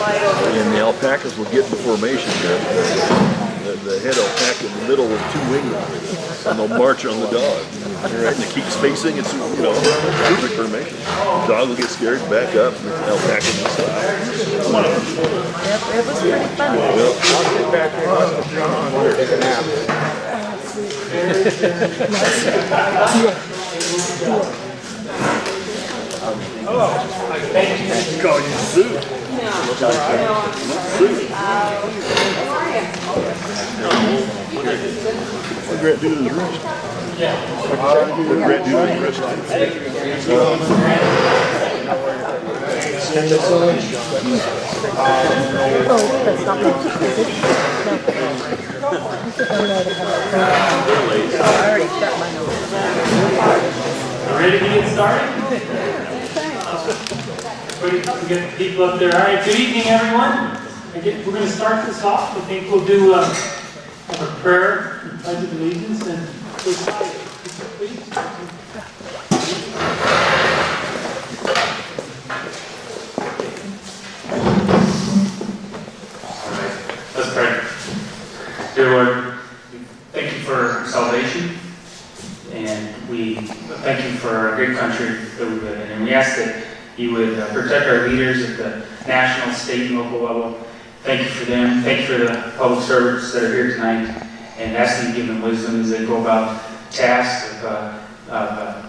And the alpacas will get in formation there. The head alpaca in the middle with two wings, and they'll march on the dog. Right? And they keep spacing. It's perfect formation. The dog will get scared, back up, and the alpaca will stop. It was pretty funny. Well, I'll get back here and let John take a nap. call you Sue. What Grant do to his wrist? What Grant do to his wrist? Oh, that's not much. I already shut my nose. Ready to get started? We get the people up there. All right, good evening, everyone. We're going to start this off. I think we'll do a prayer, pledge of allegiance, and recite. Please. Let's pray. Dear Lord, thank you for salvation, and we thank you for our great country that we live in. And we ask that you would protect our leaders at the national, state, and local level. Thank you for them. Thank you for the public servants that are here tonight, and ask that you give them wisdom as they go about tasks of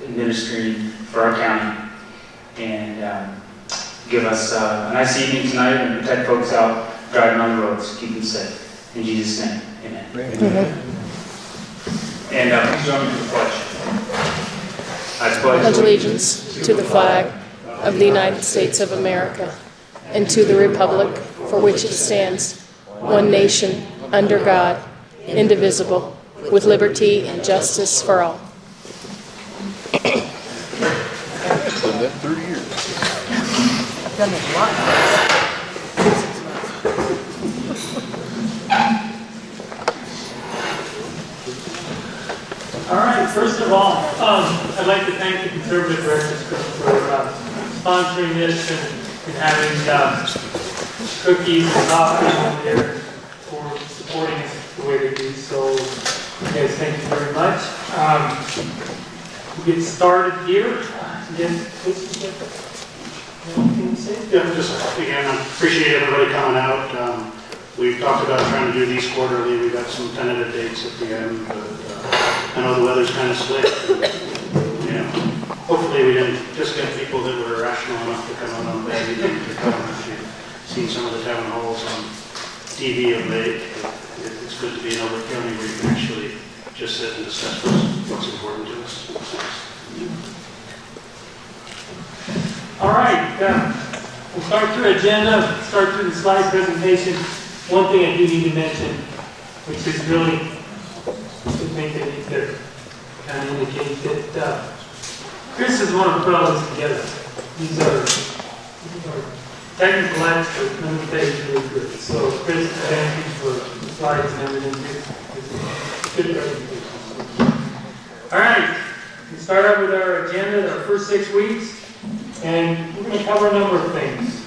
administering for our county. And give us a nice evening tonight, and protect folks out driving on the roads. Keep them safe. In Jesus' name, amen. And please join me for the pledge. I pledge allegiance to the flag of the United States of America and to the republic for which it stands, one nation, under God, indivisible, with liberty and justice for all. Done that 30 years. I've done it a lot. All right, first of all, I'd like to thank the Conservative Breakfast Group for sponsoring this and having cookies and coffee over there for supporting us the way they do. So, guys, thank you very much. We'll get started here. Yes, anything to say? Yeah, just again, I appreciate everybody coming out. We've talked about trying to do these quarterly. We've got some tentative dates at the end, but I know the weather's kind of slick. Hopefully we didn't just get people that were rational enough to come out on bad evening to come. You've seen some of the town halls on TV of late. It's good to be in Elbert County where you can actually just sit and discuss what's important to us. All right, we'll start through agenda, start through the slide presentation. One thing I do need to mention, which is really, I think I need to kind of indicate that Chris is one of the fellows together. These are technical experts, let me tell you really good. So Chris, thank you for the slides and everything. It's good presentation. All right, we start out with our agenda, our first 6 weeks. And we're going to cover a number of things.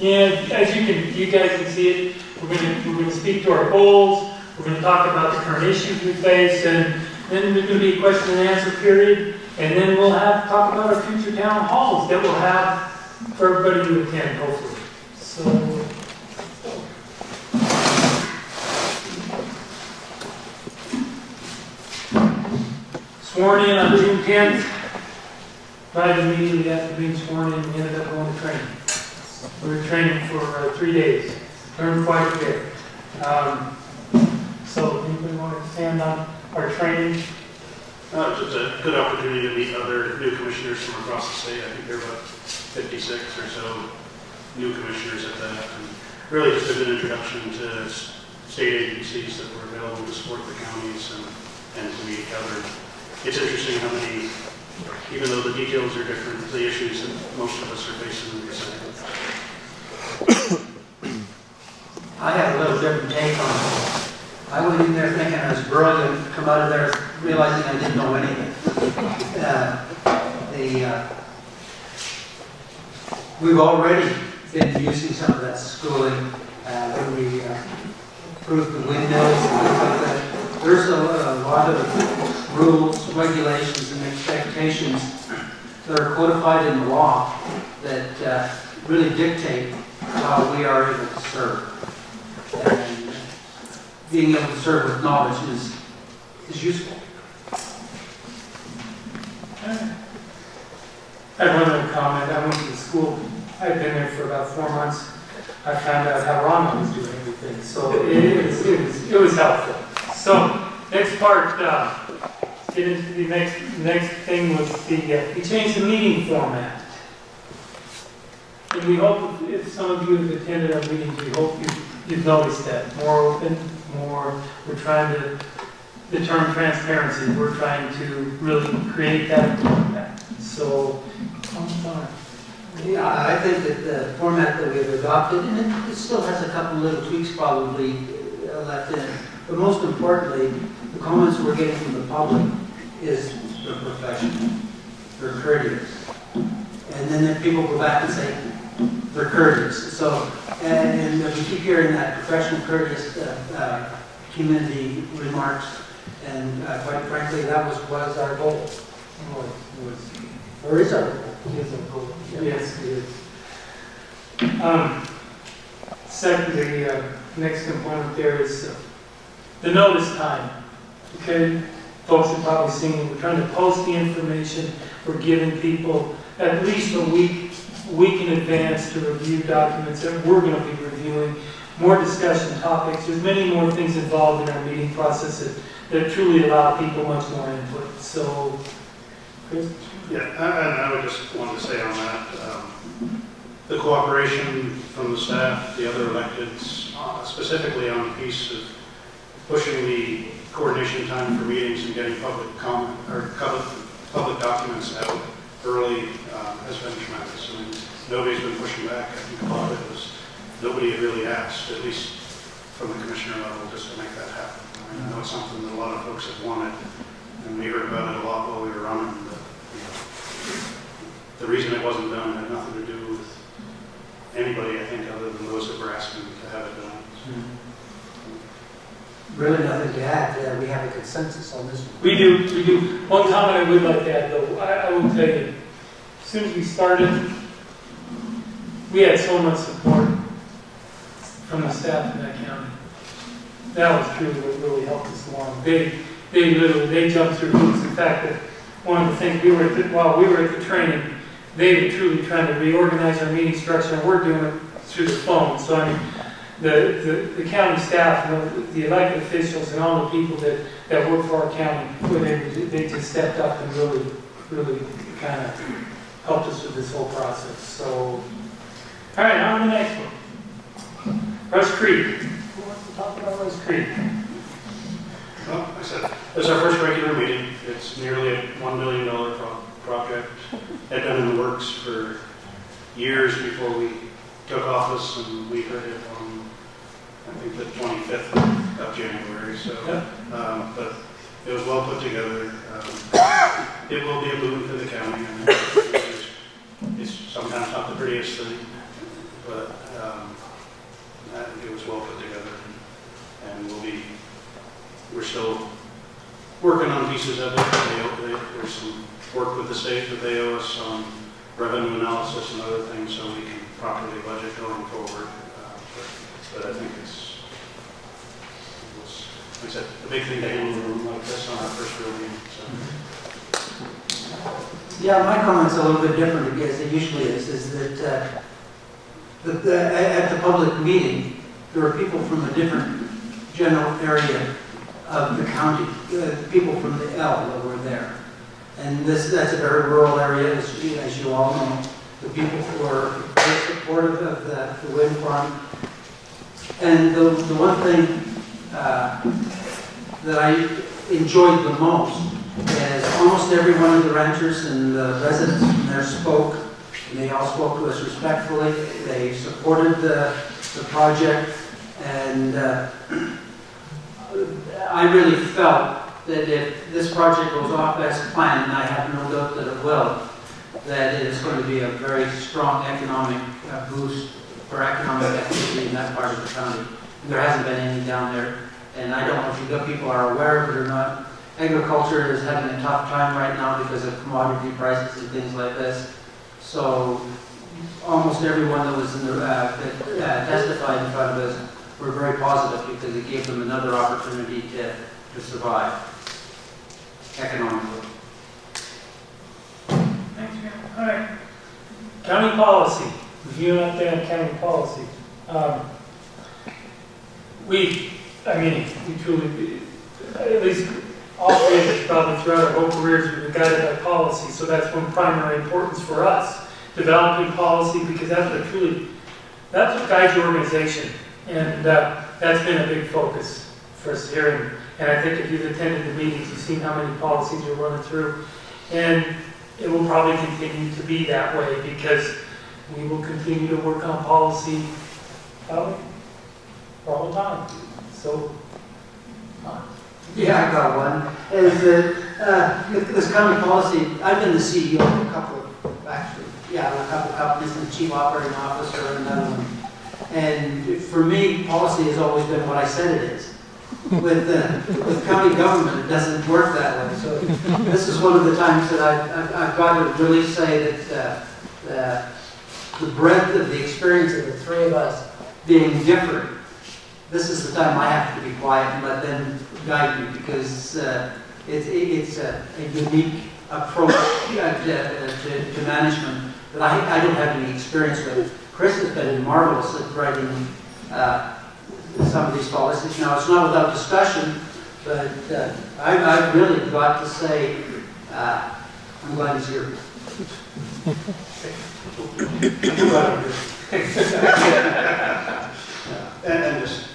Yeah, as you guys can see it, we're going to speak to our goals. We're going to talk about the current issues we face, and then there's going to be a question and answer period, and then we'll talk about our future town halls that we'll have for everybody to attend, hopefully. So. Sworn in on June 10th. Right immediately after being sworn in, we ended up going to training. We were training for 3 days. Learned quite a bit. So, anybody want to expand on our training? Just a good opportunity to meet other new commissioners from across the state. I think there are about 56 or so new commissioners at that. And really just a good introduction to state agencies that were available to support the counties and to meet each other. It's interesting how many, even though the details are different, the issues that most of us are facing are the same. I have a little different take on it. I went in there thinking I was brilliant, come out of there realizing I didn't know anything. we've already been using some of that schooling when we approved the windmills and things like that. There's a lot of rules, regulations, and expectations that are codified in the law that really dictate how we are able to serve. And being able to serve with knowledge is useful. I have one other comment. I went to the school. I've been there for about 4 months. I found out how Ron was doing everything. So it was helpful. So next part, get into the next thing was we changed the meeting format. And we hope if some of you have attended our meetings, we hope you've noticed that. More open, we're trying to, the term transparency, we're trying to really create that format. So, Yeah, I think that the format that we've adopted, and it still has a couple little tweaks probably left in it, but most importantly, the comments we're getting from the public is they're professional, they're courteous. And then people go back and say, they're courteous. So, and we keep hearing that professional, courteous community remarks, and quite frankly, that was our goal. Or is our goal? yes, it is. Second, the next component there is the notice time. Okay, folks have probably seen it. We're trying to post the information. We're giving people at least a week in advance to review documents that we're going to be reviewing. More discussion topics. There's many more things involved in our meeting process that truly allow people much more input. So, Chris? Yeah, and I would just want to say on that, the cooperation from the staff, the other electeds, specifically on the piece of pushing the coordination time for meetings and getting public comment or public documents out early has been tremendous. I mean, nobody's been pushing back. I think a lot of it was nobody had really asked, at least from the commissioner level, just to make that happen. I mean, I know it's something that a lot of folks have wanted, and we heard about it a lot while we were running. But, you know, the reason it wasn't done had nothing to do with anybody, I think, other than those that were asking to have it done. Really nothing to add. We have a consensus on this one. We do. One comment I would like to add, though, I will tell you, as soon as we started, we had so much support from the staff in that county. That was truly what really helped us along. They jumped through hoops. In fact, one of the things while we were at the training, they were truly trying to reorganize our meeting structure, and we're doing it through the phone. So I mean, the county staff, the elected officials, and all the people that work for our county, they just stepped up and really kind of helped us with this whole process. So, all right, on to the next one. Rush Creek. Who wants to talk about Rush Creek? Well, I said, this is our first regular meeting. It's nearly a $1 million project. It had been in the works for years before we took office, and we heard it on, I think, the 25th of January. So, but it was well put together. It will be a boon to the county, and it's sometimes not the prettiest thing, but it was well put together, and we're still working on pieces of it. There's some work with the state that they owe us on revenue analysis and other things, so we can properly budget going forward. But I think it's like I said, a big thing to handle a room like this on our first real meeting. So. Yeah, my comment's a little bit different as it usually is that at the public meeting, there were people from a different general area of the county, people from the L that were there. And that's a very rural area, as you all know. The people were very supportive of the wind farm. And the one thing that I enjoyed the most is almost every one of the ranchers and the residents from there spoke, and they all spoke to us respectfully. They supported the project, and I really felt that if this project goes off as planned, and I have no doubt that it will, that it is going to be a very strong economic boost for economic activity in that part of the county. There hasn't been any down there, and I don't know if you people are aware of it or not. Agriculture is having a tough time right now because of commodity prices and things like this. So almost everyone that was in the, that testified in front of us were very positive because it gave them another opportunity to survive economically. Thanks, man. All right. County policy. Review and update on county policy. We truly, at least all three of us probably throughout our whole careers, we've been guided by policy. So that's one primary importance for us, developing policy, because that's what guides your organization. And that's been a big focus for us here. And I think if you've attended the meetings, you've seen how many policies we're running through. And it will probably continue to be that way because we will continue to work on policy for all the time. So, Yeah, I got one. Is that this county policy? I've been the CEO of a couple of companies, and the chief operating officer and another one. And for me, policy has always been what I said it is. With county government, it doesn't work that way. So this is one of the times that I've got to really say that the breadth of the experience of the three of us being different, this is the time I have to be quiet and let them guide me because it's a unique approach to management that I don't have any experience with. Chris has been marvelous at writing some of these policies. Now, it's not without discussion, but I've really got to say, I'm glad he's here. And just,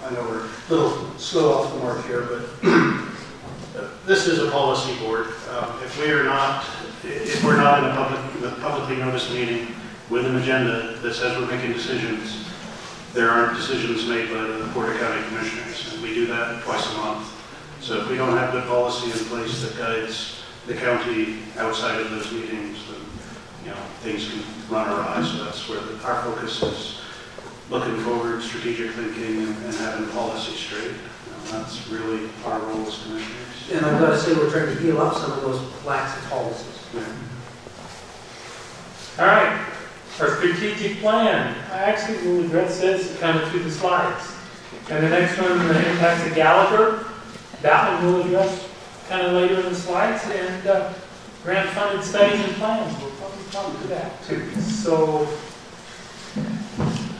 I know we're a little slow off the mark here, but this is a policy board. If we're not in a publicly noticed meeting with an agenda that says we're making decisions, there aren't decisions made by the Board of County Commissioners, and we do that twice a month. So if we don't have good policy in place that guides the county outside of those meetings, then things can run awry. So that's where our focus is, looking forward, strategic thinking, and having policy straight. That's really our role as commissioners. And I've got to say, we're trying to heal up some of those lax of policies. Yeah. all right. Our strategic plan. I actually will address this kind of through the slides. And the next one, the impacts of Gallagher. That one we'll address kind of later in the slides. And grant-funded studies and plans. We'll probably talk to that too. So,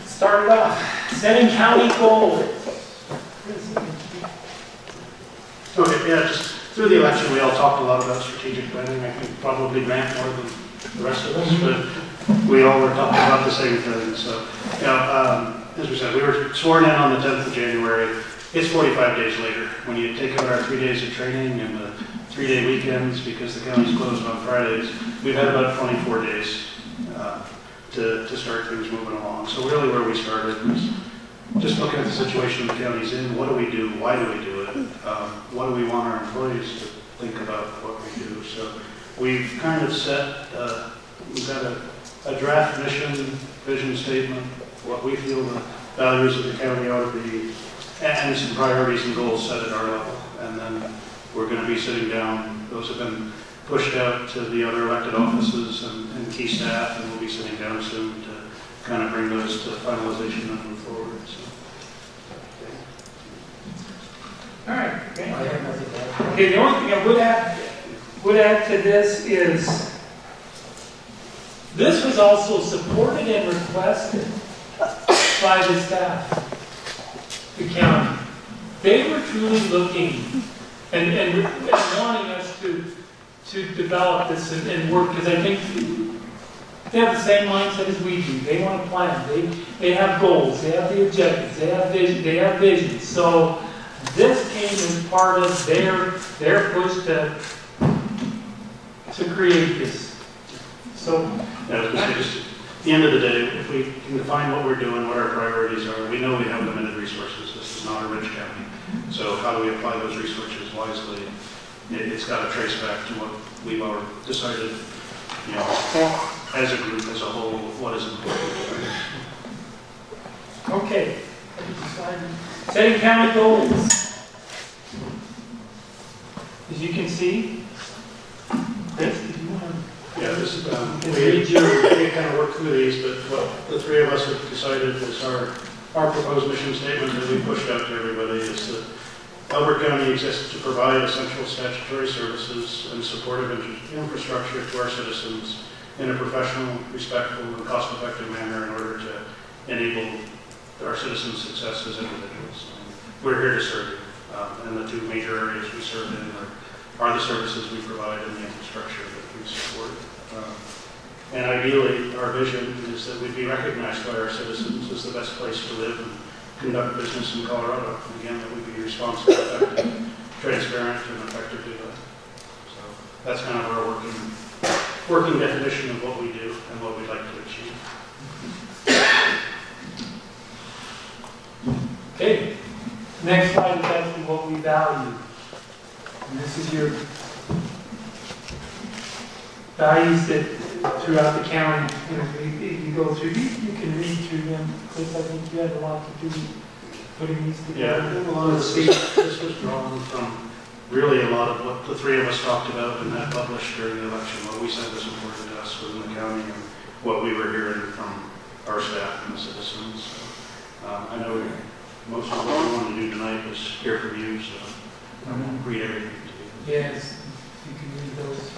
start it off. Setting county goals. Okay, yeah, just through the election, we all talked a lot about strategic planning. I think probably Grant more than the rest of us, but we all were talking about the same thing. So, as we said, we were sworn in on the 10th of January. It's 45 days later. When you take out our 3 days of training and the 3-day weekends because the county's closed on Fridays, we've had about 24 days to start things moving along. So really where we started was just looking at the situation the county's in. What do we do? Why do we do it? What do we want our employees to think about what we do? So we've kind of set, we've got a draft mission, vision statement, what we feel the values of the county ought to be, and some priorities and goals set at our level. And then we're going to be sitting down. Those have been pushed out to the other elected offices and key staff, and we'll be sitting down soon to kind of bring those to finalization and move forward. So. All right. Okay, the only thing I would add to this is this was also supported and requested by the staff, the county. They were truly looking and wanting us to develop this and work, because I think they have the same mindset as we do. They want to plan. They have goals. They have the objectives. They have vision. They have vision. So this came as part of their push to create this. So Just at the end of the day, if we can define what we're doing, what our priorities are, we know we have limited resources. This is not a rich county. So how do we apply those resources wisely? It's got to trace back to what we've already decided you know, as a group, as a whole, what is important to them. Okay. Setting county goals. As you can see, Chris, did you want to? Yeah, this is, read your, we kind of worked through these, but what the three of us have decided is our proposed mission statement that we pushed out to everybody is that Elbert County exists to provide essential statutory services and supportive infrastructure to our citizens in a professional, respectful, and cost-effective manner in order to enable our citizens' success as individuals. We're here to serve you, and the two major areas we serve in are the services we provide and the infrastructure that we support. And ideally, our vision is that we'd be recognized by our citizens as the best place to live and conduct business in Colorado. And again, that we'd be responsible, effective, transparent, and effective to that. So that's kind of our working definition of what we do and what we'd like to achieve. Okay. Next slide is actually what we value. And this is your values that throughout the county, you know, you go through, you can read through them. Chris, I think you had a lot to do putting these together. Yeah, a lot of this was drawn from really a lot of what the three of us talked about and had published during the election. What we said was important to us within the county and what we were hearing from our staff and the citizens. So, I know most of what we wanted to do tonight was hear from you, so I won't read everything to you. Yes, you can read those.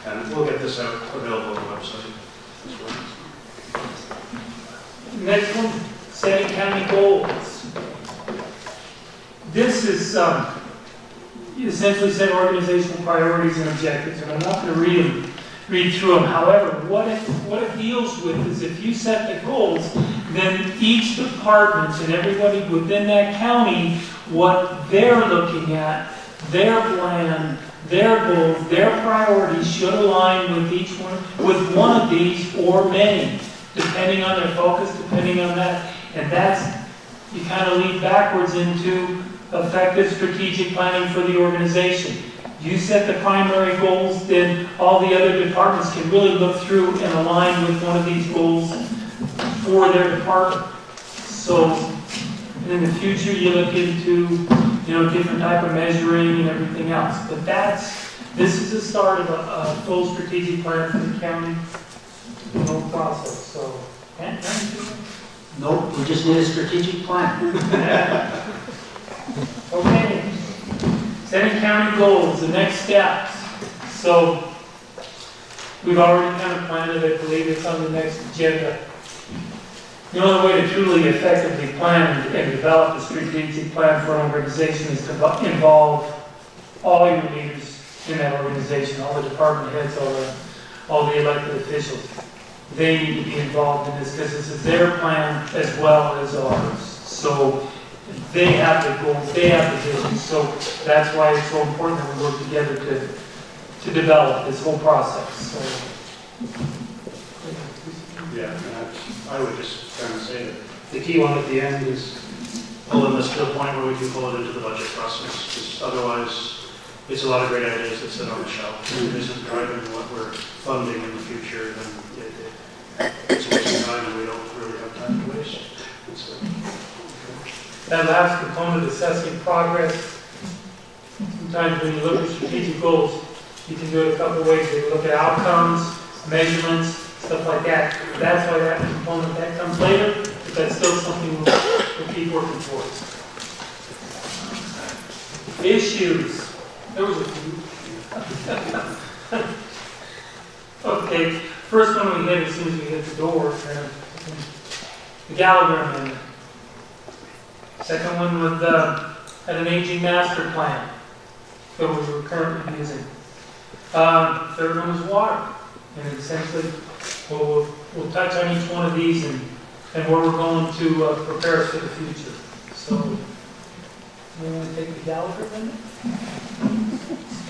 And we'll get this out available on the website as well. Next one, setting county goals. This is essentially set organizational priorities and objectives, and I'm not going to read through them. However, what it deals with is if you set the goals, then each department and everybody within that county, what they're looking at, their plan, their goals, their priorities should align with each one, with one of these or many, depending on their focus, depending on that. And that's, you kind of lead backwards into effective strategic planning for the organization. You set the primary goals, then all the other departments can really look through and align with one of these goals for their department. So in the future, you look into, you know, different type of measuring and everything else. But this is the start of a full strategic plan for the county, the whole process. So, Nope, we just need a strategic plan. okay. Setting county goals, the next steps. So, we've already kind of planned it. I believe it's on the next agenda. The only way to truly effectively plan and develop a strategic plan for an organization is to involve all your leaders in that organization, all the department heads, all the elected officials. They need to be involved in this because this is their plan as well as ours. So they have the goals, they have the vision. So that's why it's so important that we work together to develop this whole process. So, yeah, and I would just kind of say that the key one at the end is pulling this to a point where we can pull it into the budget process. Because otherwise, it's a lot of great ideas that sit on the shelf. If it isn't driving what we're funding in the future, then it's a waste of time and we don't really have time to waste. So, that last component, assessing progress. Sometimes when you look at strategic goals, you can do it a couple of ways. You look at outcomes, measurements, stuff like that. That's why that component, that comes later, but that's still something we'll keep working towards. Issues. There was a few. Okay, first one we hit as soon as we hit the door, the Gallagher Amendment. Second one with had an aging master plan that we were currently using. Third one was water. And essentially, we'll touch on each one of these and where we're going to prepare us for the future. So, you want to take the Gallagher Amendment?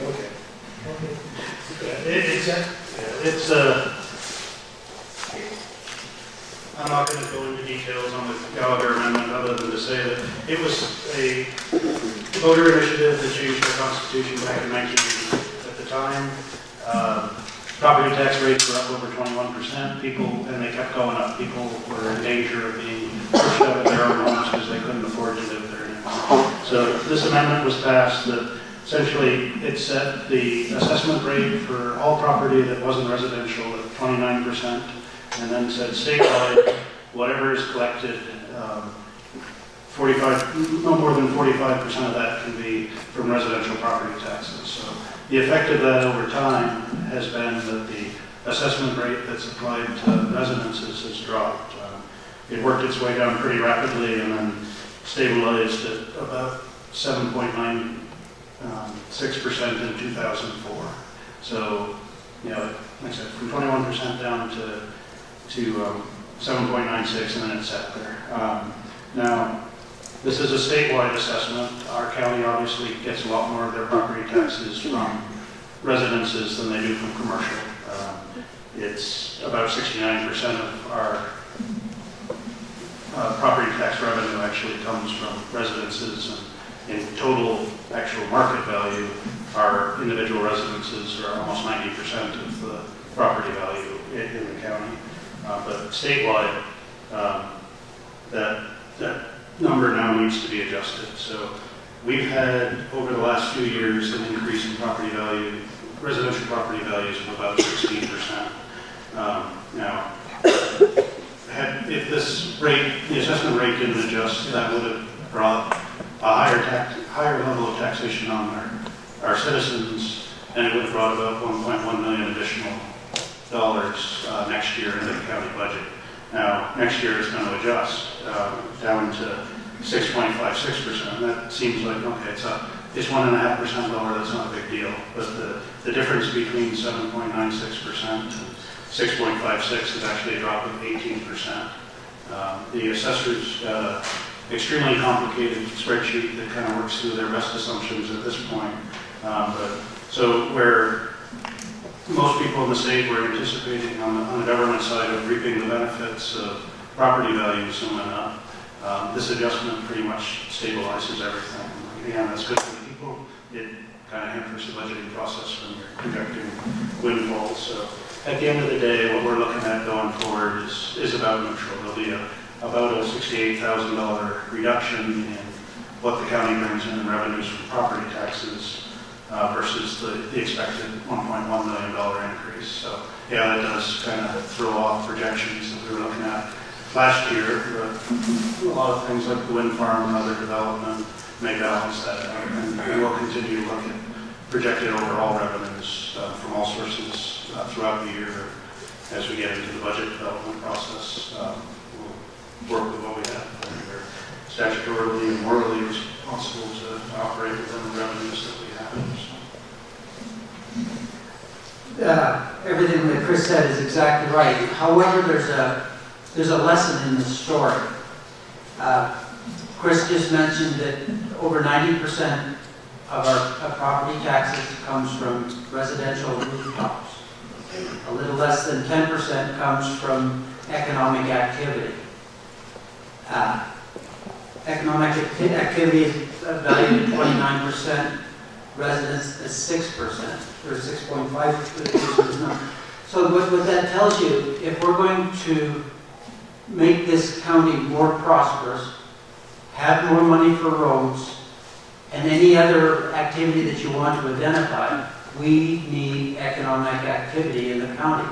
okay. Okay. It's I'm not going to go into details on the Gallagher Amendment other than to say that it was a voter initiative that changed our Constitution back in 1980. At the time, property tax rates were up over 21%. People, and they kept going up. People were in danger of being pushed out of their own homes because they couldn't afford to live there anymore. So this amendment was passed that essentially it set the assessment rate for all property that wasn't residential at 29%, and then said statewide, whatever is collected, 45, no more than 45% of that can be from residential property taxes. So the effect of that over time has been that the assessment rate that's applied to residences has dropped. It worked its way down pretty rapidly and then stabilized at about 7.96% in 2004. So, you know, like I said, from 21% down to 7.96, and then it sat there. Now, this is a statewide assessment. Our county obviously gets a lot more of their property taxes from residences than they do from commercial. It's about 69% of our property tax revenue actually comes from residences, and in total actual market value, our individual residences are almost 90% of the property value in the county. But statewide, that number now needs to be adjusted. So we've had, over the last few years, an increase in property value, residential property values of about 16%. Now, if this rate, the assessment rate didn't adjust, that would have brought a higher level of taxation on our citizens, and it would have brought about $1.1 million additional dollars next year into the county budget. Now, next year it's going to adjust down to 6.56%. That seems like, okay, it's 1.5% lower, that's not a big deal. But the difference between 7.96% and 6.56 is actually a drop of 18%. The assessors got an extremely complicated spreadsheet that kind of works through their best assumptions at this point. So where most people in the state were anticipating on the government side of reaping the benefits of property values going up, this adjustment pretty much stabilizes everything. Again, that's good for the people. It kind of hampers the budgeting process when you're projecting windfalls. So at the end of the day, what we're looking at going forward is about neutral. There'll be about a $68,000 reduction in what the county brings in revenues from property taxes versus the expected $1.1 million increase. So yeah, that does kind of throw off projections that we were looking at last year. A lot of things like the wind farm and other development may balance that out, and we'll continue to look at projected overall revenues from all sources throughout the year. As we get into the budget development process, we'll work with what we have. We're statutorily and morally responsible to operate within the revenues that we have. Everything that Chris said is exactly right. However, there's a lesson in the story. Chris just mentioned that over 90% of our property taxes comes from residential rooftops. A little less than 10% comes from economic activity. Economic activity is valued at 29%, residents at 6%, or 6.5%. So what that tells you, if we're going to make this county more prosperous, have more money for roads, and any other activity that you want to identify, we need economic activity in the county.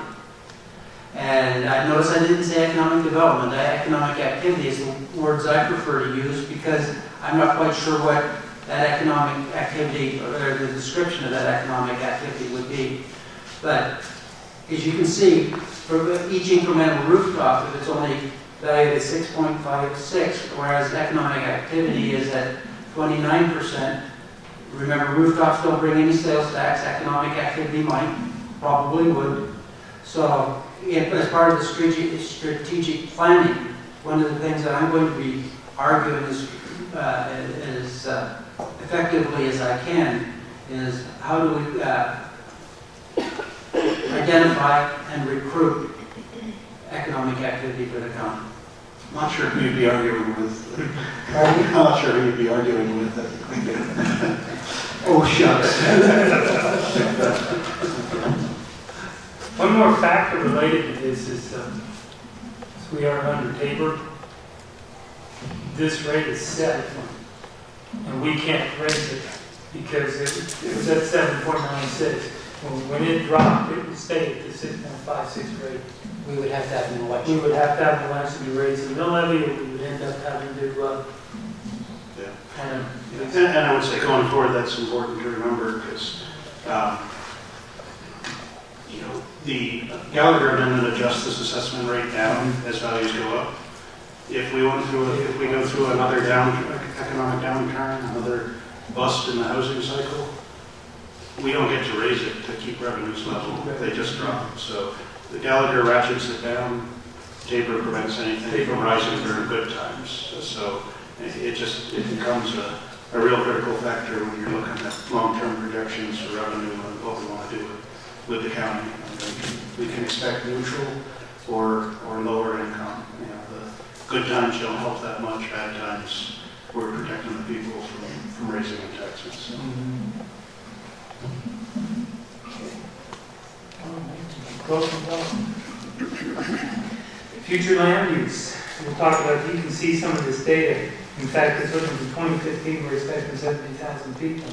And I notice I didn't say economic development. Economic activity is the words I prefer to use because I'm not quite sure what that economic activity or the description of that economic activity would be. But as you can see, for each incremental rooftop, if it's only valued at 6.56, whereas economic activity is at 29%. Remember, rooftops don't bring any sales tax. Economic activity might, probably would. So, as part of the strategic planning, one of the things that I'm going to be arguing as effectively as I can is how do we identify and recruit economic activity for the county. I'm not sure who you'd be arguing with. I'm not sure who you'd be arguing with. Oh, shucks. One more factor related to this is, we are under Tabor. This rate is set, and we can't raise it because it was at 7.96. When it dropped, it would stay at the 6.56 rate. We would have to have an We election. would have to have an election to raise the mill levy, or we would end up having to, Yeah. kind of, And I would say going forward, that's important to remember because, you know, the Gallagher amendment adjusts this assessment rate down as values go up. If we go through another economic downturn, another bust in the housing cycle, we don't get to raise it to keep revenues level. They just drop. So the Gallagher ratchets it down. Tabor prevents anything from rising during good times. So it becomes a real critical factor when you're looking at long-term projections for revenue and what we want to do with the county. We can expect neutral or lower income. You know, the good times don't help that much. Bad times, we're protecting the people from raising the taxes. So. future land use. We'll talk about, you can see some of this data. In fact, it's looking from 2015, we're expecting 70,000 people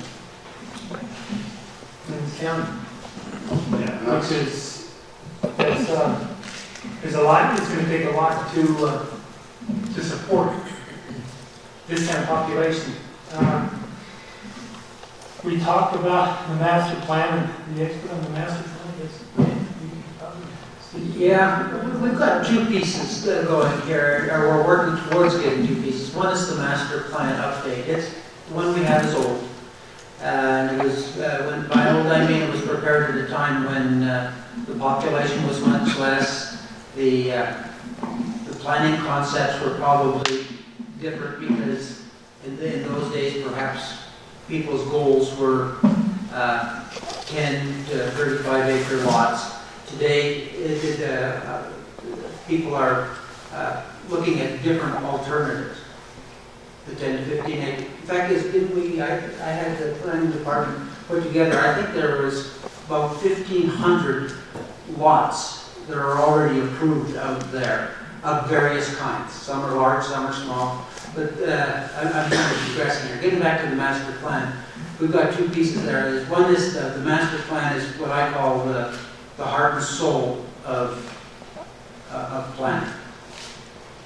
in this county. Yeah, Which is, there's a lot, it's going to take a lot to support this kind of population. We talked about the master plan, and the expert on the master plan. Yeah, we've got two pieces going here, or we're working towards getting two pieces. One is the master plan update. It's the one we have is old. And it was, by old I mean it was prepared at a time when the population was much less. The planning concepts were probably different because in those days perhaps people's goals were 10 to 35 acre lots. Today, people are looking at different alternatives. The 10 to 15 acre. In fact, I had the planning department put together, I think there was about 1,500 lots that are already approved out there of various kinds. Some are large, some are small. But I'm kind of digressing here. Getting back to the master plan, we've got two pieces there. One is the master plan is what I call the heart and soul of planning.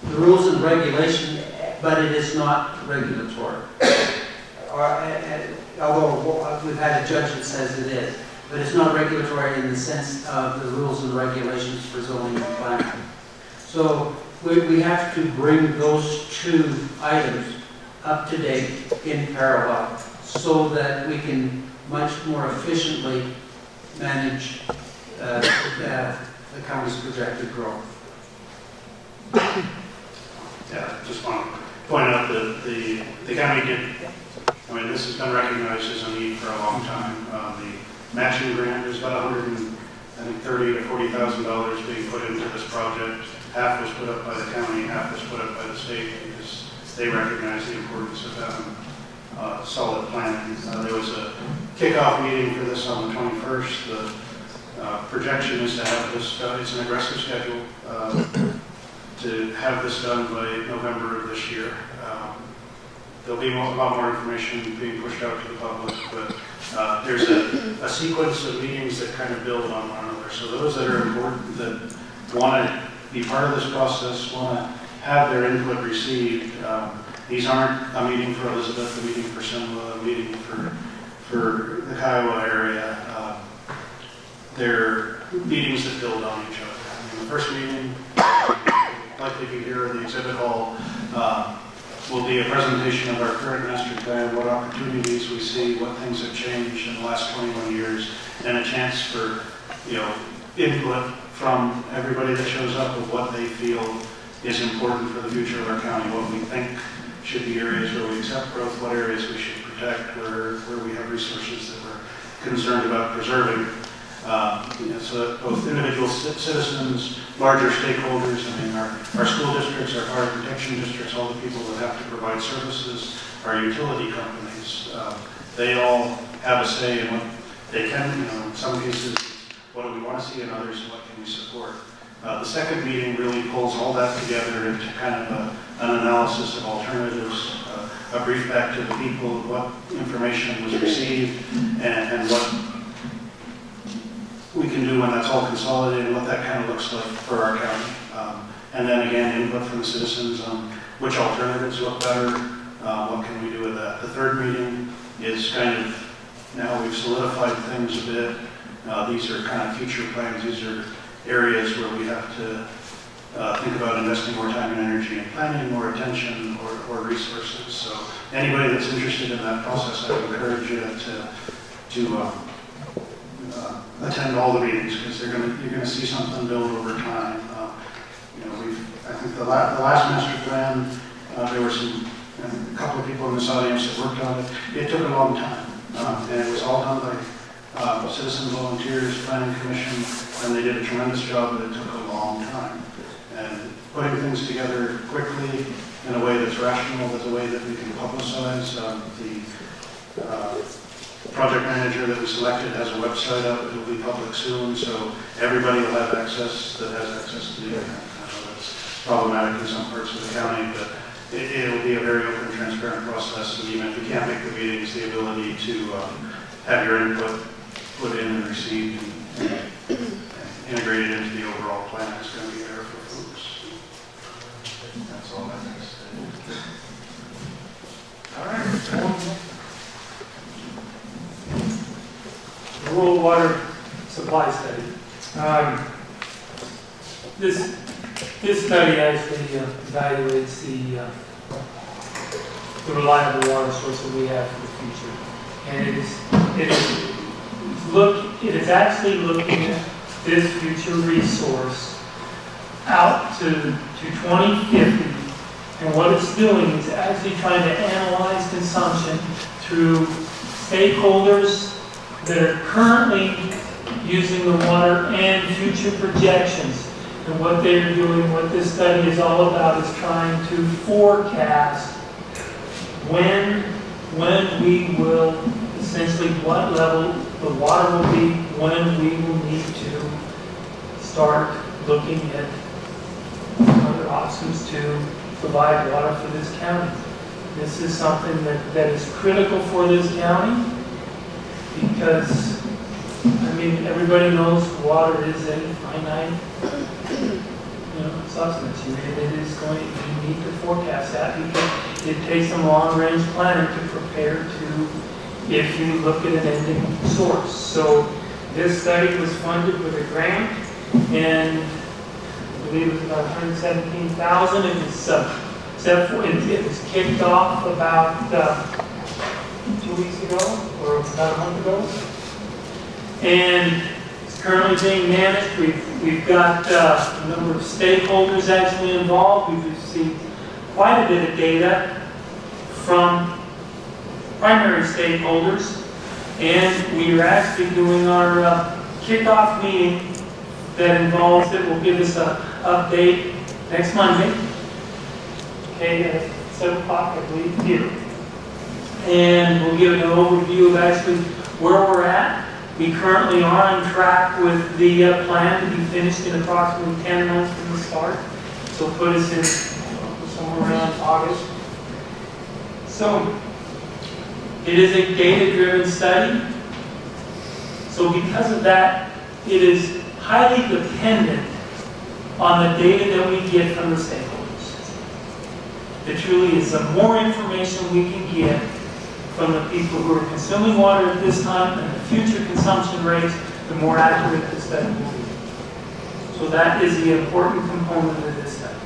The rules and regulation, but it is not regulatory. Although we've had a judge that says it is, but it's not regulatory in the sense of the rules and regulations for zoning and planning. So we have to bring those two items up to date in parallel so that we can much more efficiently manage the county's projected growth. Yeah, just want to point out that the county did, I mean, this has been recognized as a need for a long time. The matching grant is about $30,000 to $40,000 being put into this project. Half was put up by the county, half was put up by the state because they recognize the importance of having solid planning. There was a kickoff meeting for this on the 21st. The projection is to have this done. It's an aggressive schedule to have this done by November of this year. There'll be a lot more information being pushed out to the public, but there's a sequence of meetings that kind of build on one another. So those that are important, that want to be part of this process, want to have their input received. These aren't a meeting for Elizabeth, a meeting for Simla, a meeting for the Kiowa area. They're meetings that build on each other. I mean, the first meeting, likely be here in the exhibit hall, will be a presentation of our current master plan, what opportunities we see, what things have changed in the last 21 years, and a chance for input from everybody that shows up of what they feel is important for the future of our county, what we think should be areas where we accept growth, what areas we should protect, where we have resources that we're concerned about preserving. So that both individual citizens, larger stakeholders, I mean our school districts, our fire protection districts, all the people that have to provide services, our utility companies, they all have a say in what they can, in some cases, what do we want to see in others, and what can we support. The second meeting really pulls all that together into kind of an analysis of alternatives, a brief back to the people, what information was received, and what we can do when that's all consolidated, what that kind of looks like for our county. And then again, input from the citizens on which alternatives look better, what can we do with that. The third meeting is kind of, now we've solidified things a bit. These are kind of future plans. These are areas where we have to think about investing more time and energy in planning, more attention, or resources. So anybody that's interested in that process, I would encourage you to attend all the meetings, because you're going to see something build over time. I think the last master plan, there were a couple of people in this audience that worked on it. It took a long time, and it was all done by citizen volunteers, planning commission, and they did a tremendous job, but it took a long time. And putting things together quickly in a way that's rational, that's a way that we can publicize. The project manager that we selected has a website up. It will be public soon, so everybody will have access that has access to the internet. That's problematic in some parts of the county, but it will be a very open, transparent process. And even if you can't make the meetings, the ability to have your input put in and received and integrated into the overall plan is going to be there for folks. That's all I have to say. All right. Rural water supply study. This study actually evaluates the reliable water source that we have for the future, and it is actually looking at this future resource out to 2050, and what it's doing is actually trying to analyze consumption through stakeholders that are currently using the water and future projections. And what they're doing, what this study is all about, is trying to forecast when we will, essentially what level the water will be, when we will need to start looking at other options to provide water for this county. This is something that is critical for this county, because everybody knows water is a finite substance. You need to forecast that, because it takes some long-range planning to prepare if you look at an ending source. So this study was funded with a grant, and I believe it was about $117,000. It was kicked off about 2 weeks ago, or about a month ago. And it's currently being managed. We've got a number of stakeholders actually involved. We've received quite a bit of data from primary stakeholders, and we are actually doing our kickoff meeting that will give us an update next Monday, okay, at 7 o'clock, I believe, here. And we'll give an overview of actually where we're at. We currently are on track with the plan to be finished in approximately 10 months from the start. So put us in somewhere around August. So it is a data-driven study. So because of that, it is highly dependent on the data that we get from the stakeholders. It truly is, the more information we can get from the people who are consuming water at this time and the future consumption rates, the more accurate the study will be. So that is the important component of this study.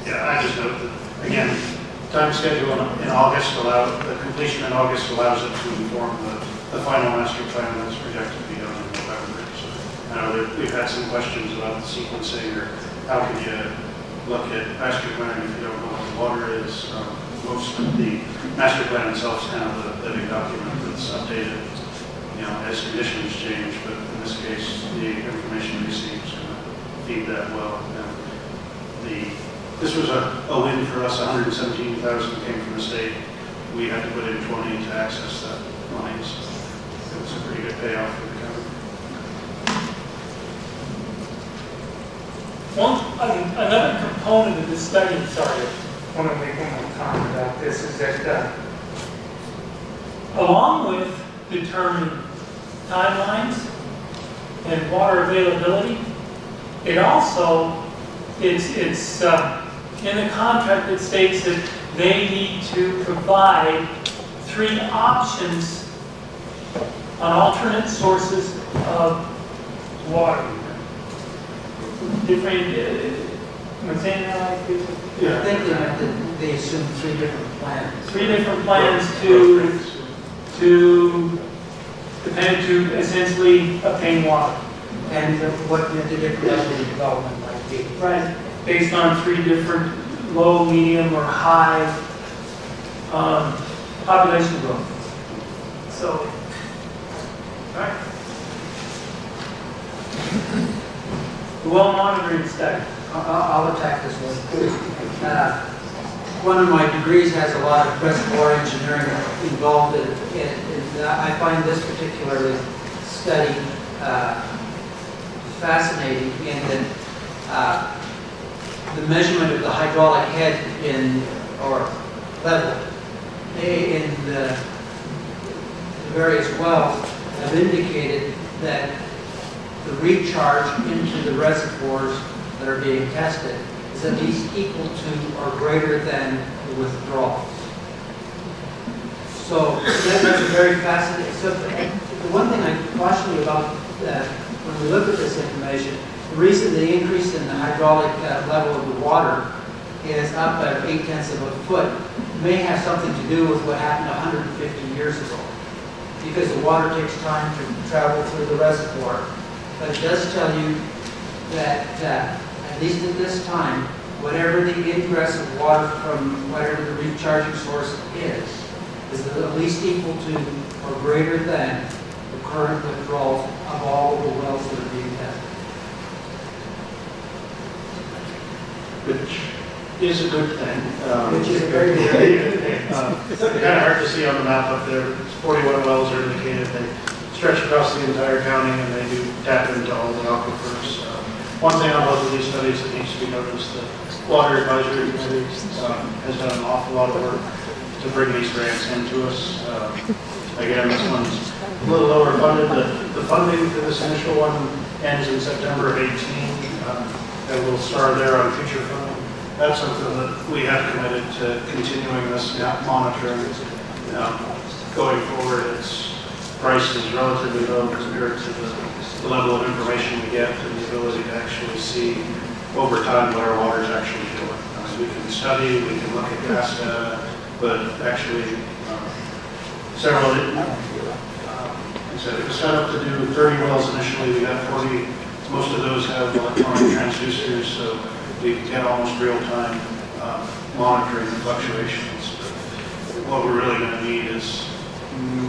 Yeah, I just note that, again, time schedule in August the completion in August allows it to inform the final master plan that's projected to be done in November. So I know that we've had some questions about the sequencing, or how can you look at master plan if you don't know what the water is. Most of the master plan itself is kind of the living document that's updated, as conditions change, but in this case, the information received is going to feed that well. This was a win for us. $117,000 came from the state. We had to put in 20 to access that money, so it was a pretty good payoff for the county. Another component of this study, sorry, I want to make one more comment about this, is that along with determining timelines and water availability, it also, it's in the contract it states that they need to provide 3 options on alternate sources of water. Different, am I saying that right? I think they meant that they assumed 3 different plans. 3 different plans to depend to essentially obtain water. And what the different levels of development might be. Right. Based on 3 different low, medium, or high population growth. So, all right. The well monitoring study. I'll attack this one. One of my degrees has a lot of reservoir engineering involved in it, and I find this particular study fascinating in that the measurement of the hydraulic head or level in the various wells have indicated that the recharge into the reservoirs that are being tested is at least equal to or greater than the withdrawals. So that's very fascinating. So the one thing I caution you about when we look at this information, the reason the increase in the hydraulic level of the water is up at 0.8 of a foot may have something to do with what happened 150 years ago, because the water takes time to travel through the reservoir. But it does tell you that, at least at this time, whatever the ingress of water from whatever the recharging source is at least equal to or greater than the current withdrawals of all of the wells that are being tested. Which is a good thing. Which is a very good thing. It's kind of hard to see on the map up there. 41 wells are indicated. They stretch across the entire county, and they do tap into all the aquifers. One thing on both of these studies that needs to be noticed, the Water Advisory Committee has done an awful lot of work to bring these grants into us. Again, this one's a little lower funded. The funding for this initial one ends in September of 18. And we'll start there on future funding. That's something that we have committed to continuing this monitoring. Going forward, its price is relatively low compared to the level of information we get and the ability to actually see over time what our water is actually doing. We can study, we can look at gas data, but actually several, it was set up to do 30 wells initially. We got 40. Most of those have electronic transducers, so we can get almost real-time monitoring the fluctuations. But what we're really going to need is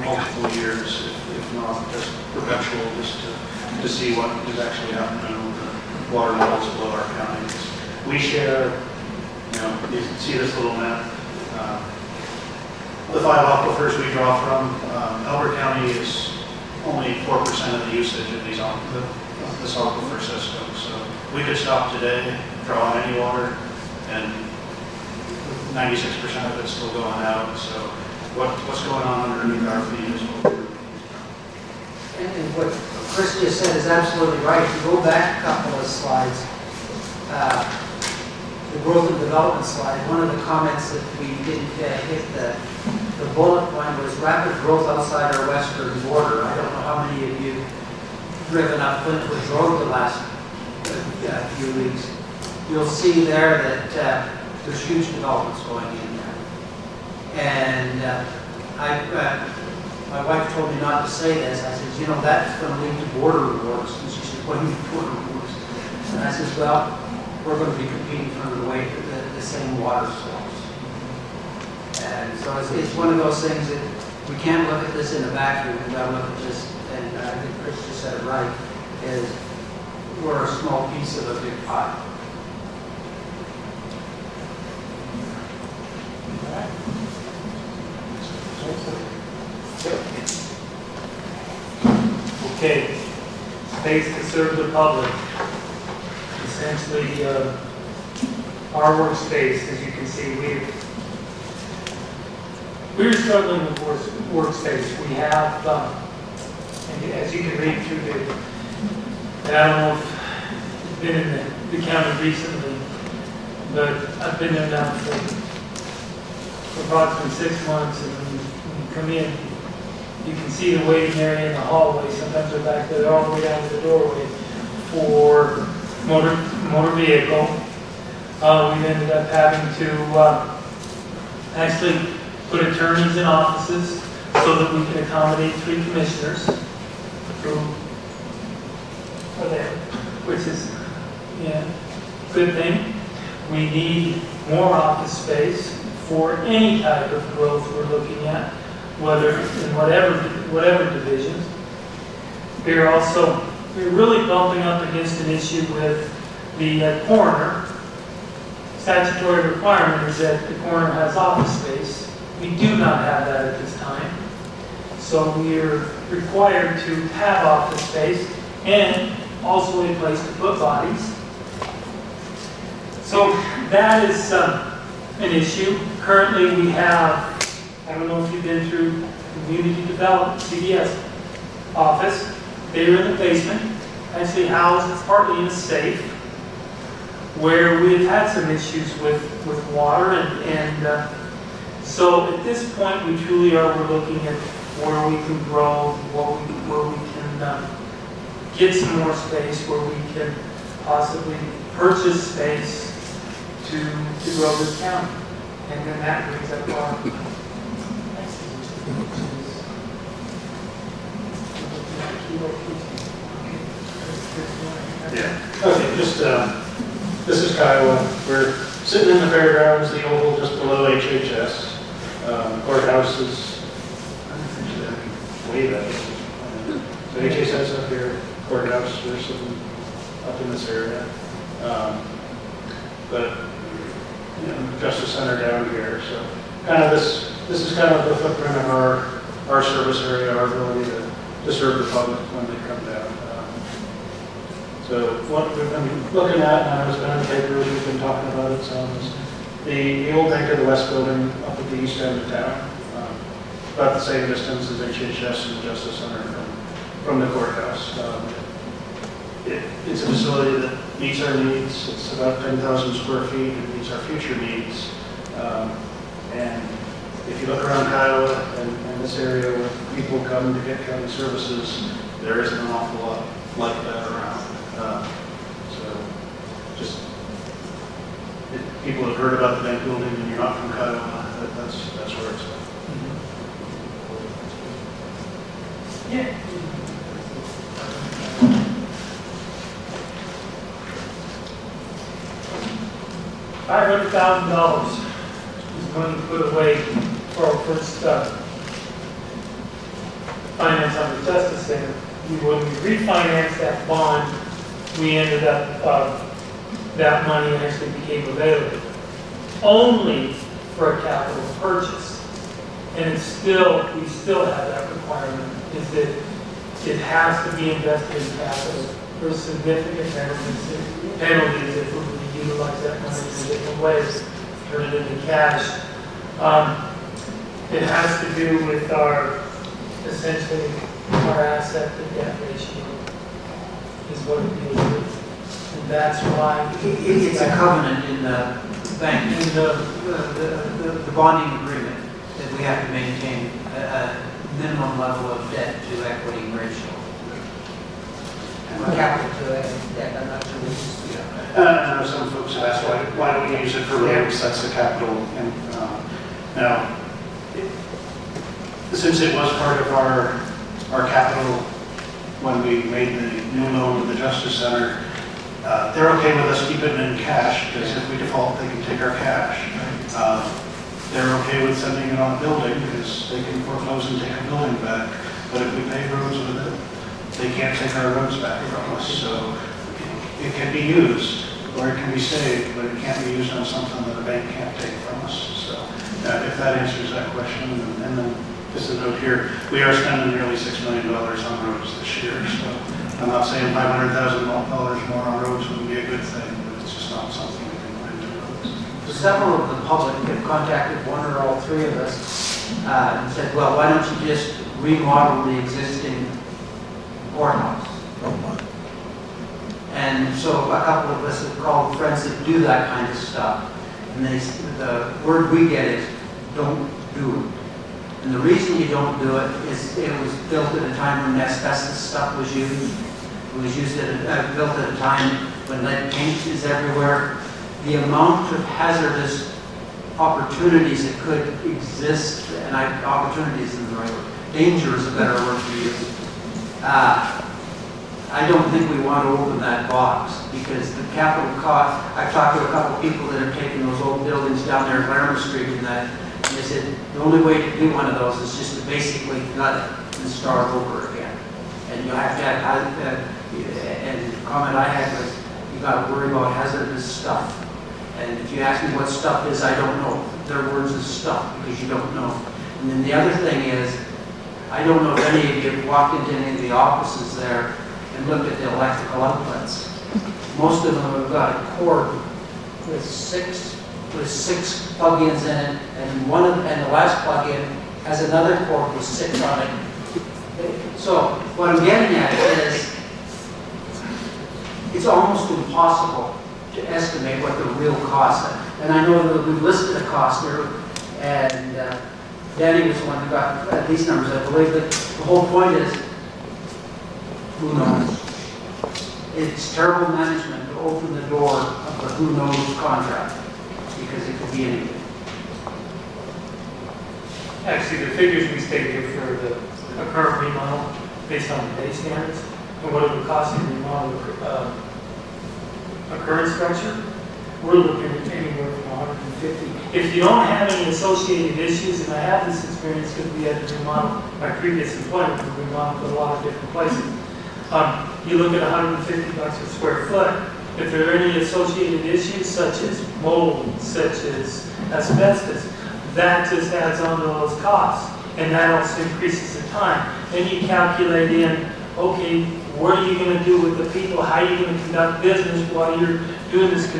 multiple years, if not just perpetual, just to see what is actually happening with the water levels below our county. We share, you can see this little map. The 5 aquifers we draw from, Elbert County is only 4% of the usage of this aquifer system. So we could stop today, draw any water, and 96% of it's still going out. So what's going on underneath our feet is what we're. And what Chris just said is absolutely right. If you go back a couple of slides, the growth and development slide, one of the comments that we didn't hit the bullet point was rapid growth outside our western border. I don't know how many of you driven up Flintwood Road the last few weeks. You'll see there that there's huge developments going in there. And my wife told me not to say this. I said, that's going to lead to border wars. And she said, what do you mean border wars? And I said, well, we're going to be competing for the same water source. And so it's one of those things that we can't look at this in a vacuum. We've got to look at this, and I think Chris just said it right, is we're a small piece of a big pie. Okay, space to serve the public. essentially our workspace. As you can see, we're struggling with workspace. We have, and as you can read through and I don't know if you've been in the county recently, but I've been there now for approximately 6 months, and when you come in, you can see the waiting area in the hallway. Sometimes they're back there, they're all the way down to the doorway for motor vehicle. We've ended up having to actually put attorneys in offices so that we can accommodate 3 commissioners who are there, which is a good thing. We need more office space for any type of growth we're looking at, whether in whatever divisions. We're really bumping up against an issue with the coroner. Statutory requirement is that the coroner has office space. We do not have that at this time. So we're required to have office space and also a place to put bodies. So that is an issue. Currently we have, I don't know if you've been through community development, CDS office. They're in the basement, actually housed partly in a safe, where we've had some issues with water and so at this point we truly we're looking at where we can grow, where we can get some more space, where we can possibly purchase space to grow this county. And then that brings up our Okay, just, this is Kiowa. We're sitting in the fairgrounds, the oval just below HHS. Courthouse is, way back. So HHS up here, courthouse, we're sitting up in this area. But, you know, Justice Center down here, so kind of this is kind of the footprint of our service area, our ability to serve the public when they come down. So what we've been looking at, and it's been in the papers, we've been talking about it some, is the old Bank of the West building up at the east end of town, about the same distance as HHS and the Justice Center from the courthouse. It's a facility that meets our needs. It's about 10,000 square feet. It meets our future needs. And if you look around Kiowa and this area where people come to get county services, there isn't an awful lot like that around. So just, if people have heard about the bank building and you're not from Kiowa, that's where it's at. Yeah. $500,000 is going to put away for our first finance on the Justice Center. When we refinanced that bond, we ended up, that money actually became available only for a capital purchase. And it's still, we still have that requirement, is that it has to be invested in capital. There's significant penalties if we utilize that money in different ways, turn it into cash. It has to do with essentially our asset to debt ratio is what it deals with. And that's why It's a covenant in the bank, in the bonding agreement, that we have to maintain a minimum level of debt to equity ratio. Capital to debt, I'm not sure. I know some folks have asked why don't we use it for roads? That's the capital. And now, since it was part of our capital when we made the new loan with the Justice Center, they're okay with us keeping it in cash because if we default, they can take our cash. They're okay with sending it on a building because they can foreclose and take a building back. But if we pay roads with it, they can't take our roads back from us. So it can be used or it can be saved, but it can't be used on something that a bank can't take from us. So if that answers that question, and then just a note here, we are spending nearly $6 million on roads this year. So I'm not saying $500,000 more on roads would be a good thing, but it's just not something we can find in roads. Several of the public have contacted one or all three of us and said, well, why don't you just remodel the existing courthouse? And so a couple of us have called friends that do that kind of stuff. And the word we get is, don't do it. And the reason you don't do it is it was built at a time when asbestos stuff was used. It was built at a time when lead paint is everywhere. The amount of hazardous opportunities that could exist, and opportunities in the right word, danger is a better word to use. I don't think we want to open that box because the capital cost, I've talked to a couple of people that have taken those old buildings down there at Laramie Street and they said the only way to do one of those is just to basically gut it and start over again. And you have to have, and the comment I had was, you got to worry about hazardous stuff. And if you ask me what stuff is, I don't know. Their words is stuff because you don't know. And then the other thing is, I don't know if any of you have walked into any of the offices there and looked at the electrical outlets. Most of them have got a cord with six plug-ins in it, and the last plug-in has another cord with 6 on it. So what I'm getting at is, it's almost impossible to estimate what the real cost is. And I know that we've listed a cost here, and Danny was the one who got these numbers, I believe, but the whole point is, who knows? It's terrible management to open the door of the who knows contract, because it could be anything. Actually, the figures we state here for the current remodel, based on today's standards, and what it would cost you to remodel a current structure, we're looking at anywhere from 150. If you don't have any associated issues, and I have this experience because we had to remodel my previous employment, we remodeled a lot of different places. You look at $150 a square foot. If there are any associated issues such as mold, such as asbestos, that just adds on to those costs, and that also increases the time. Then you calculate in, okay, what are you going to do with the people? How are you going to conduct business while you're doing this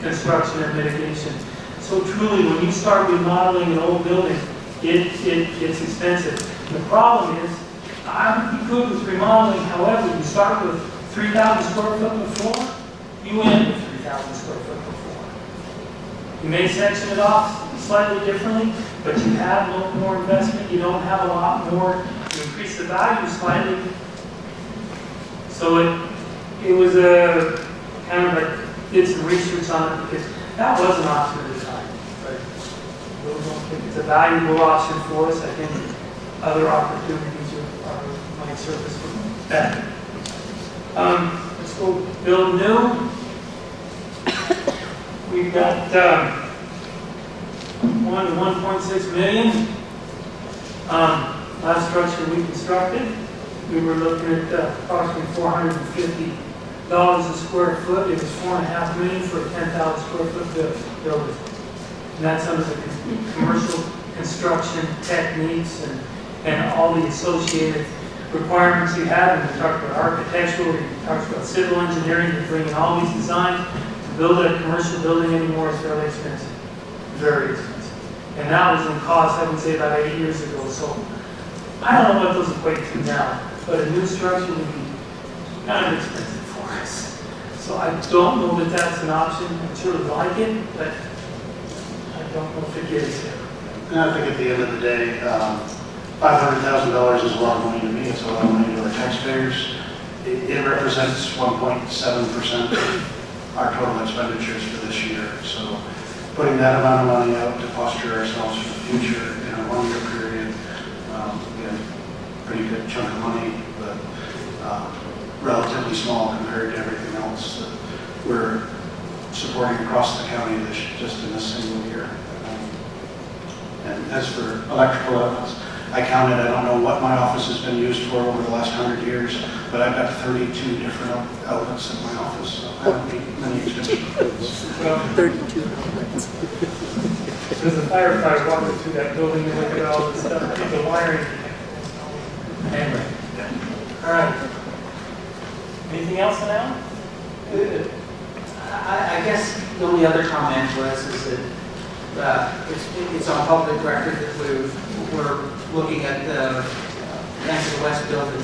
construction and mitigation? So truly, when you start remodeling an old building, it gets expensive. The problem is, I would be good with remodeling. However, you start with 3,000 square foot before, you end with 3,000 square foot before. You may section it off slightly differently, but you have a little more investment. You don't have a lot more. You increase the value slightly. So it was a kind of like, did some research on it because that was an option at the time. But we don't think it's a valuable option for us. I think other opportunities might surface for that. Let's go build new. We've got 1.6 million. Last structure we constructed, we were looking at approximately $450 a square foot. It was $4.5 million for a 10,000 square foot building. And that's under the commercial construction techniques and all the associated requirements you have. And we talked about architectural, we talked about civil engineering, to bring in all these designs. To build a commercial building anymore is fairly expensive, very expensive. And that was in cost, I would say, about 8 years ago. So I don't know what those equate to now, but a new structure would be kind of expensive for us. So I don't know that that's an option. I'd sure like it, but I don't know if it gets there. And I think at the end of the day, $500,000 is a lot of money to me. It's a lot of money to our taxpayers. It represents 1.7% of our total expenditures for this year. So putting that amount of money out to posture ourselves for the future in a longer period, again, pretty good chunk of money, but relatively small compared to everything else that we're supporting across the county just in this single year. And as for electrical outlets, I counted, I don't know what my office has been used for over the last 100 years, but I've got 32 different outlets in my office, so I don't need many extension cords. Well, 32 outlets. there's a firefighter walking through that building and look at all this stuff, the wiring. Anyway, all right. Anything else on that? I guess the only other comment was is that it's on public record that we're looking at the Answer West building.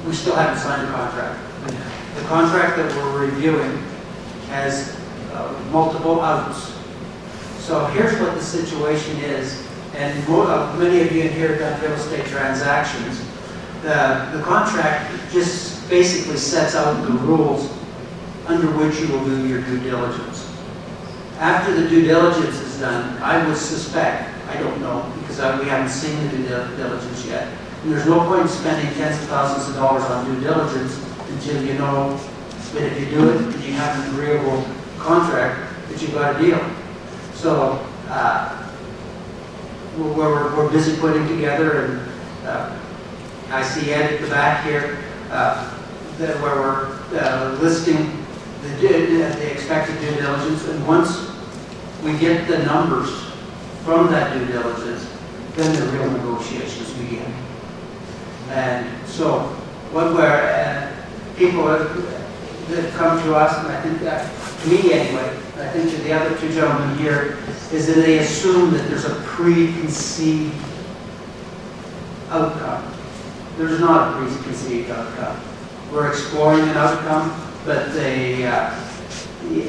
We still haven't signed a contract. The contract that we're reviewing has multiple outs. So here's what the situation is, and many of you in here have done real estate transactions. The contract just basically sets out the rules under which you will do your due diligence. After the due diligence is done, I would suspect, I don't know, because we haven't seen the due diligence yet, and there's no point in spending tens of thousands of dollars on due diligence until you know that if you do it and you have an agreeable contract, that you've got a deal. So we're busy putting together, and I see Ed at the back here, where we're listing the expected due diligence, and once we get the numbers from that due diligence, then the real negotiations begin. And so what people that come to us, and I think that, to me anyway, I think to the other two gentlemen here, is that they assume that there's a preconceived outcome. There's not a preconceived outcome. We're exploring an outcome, but the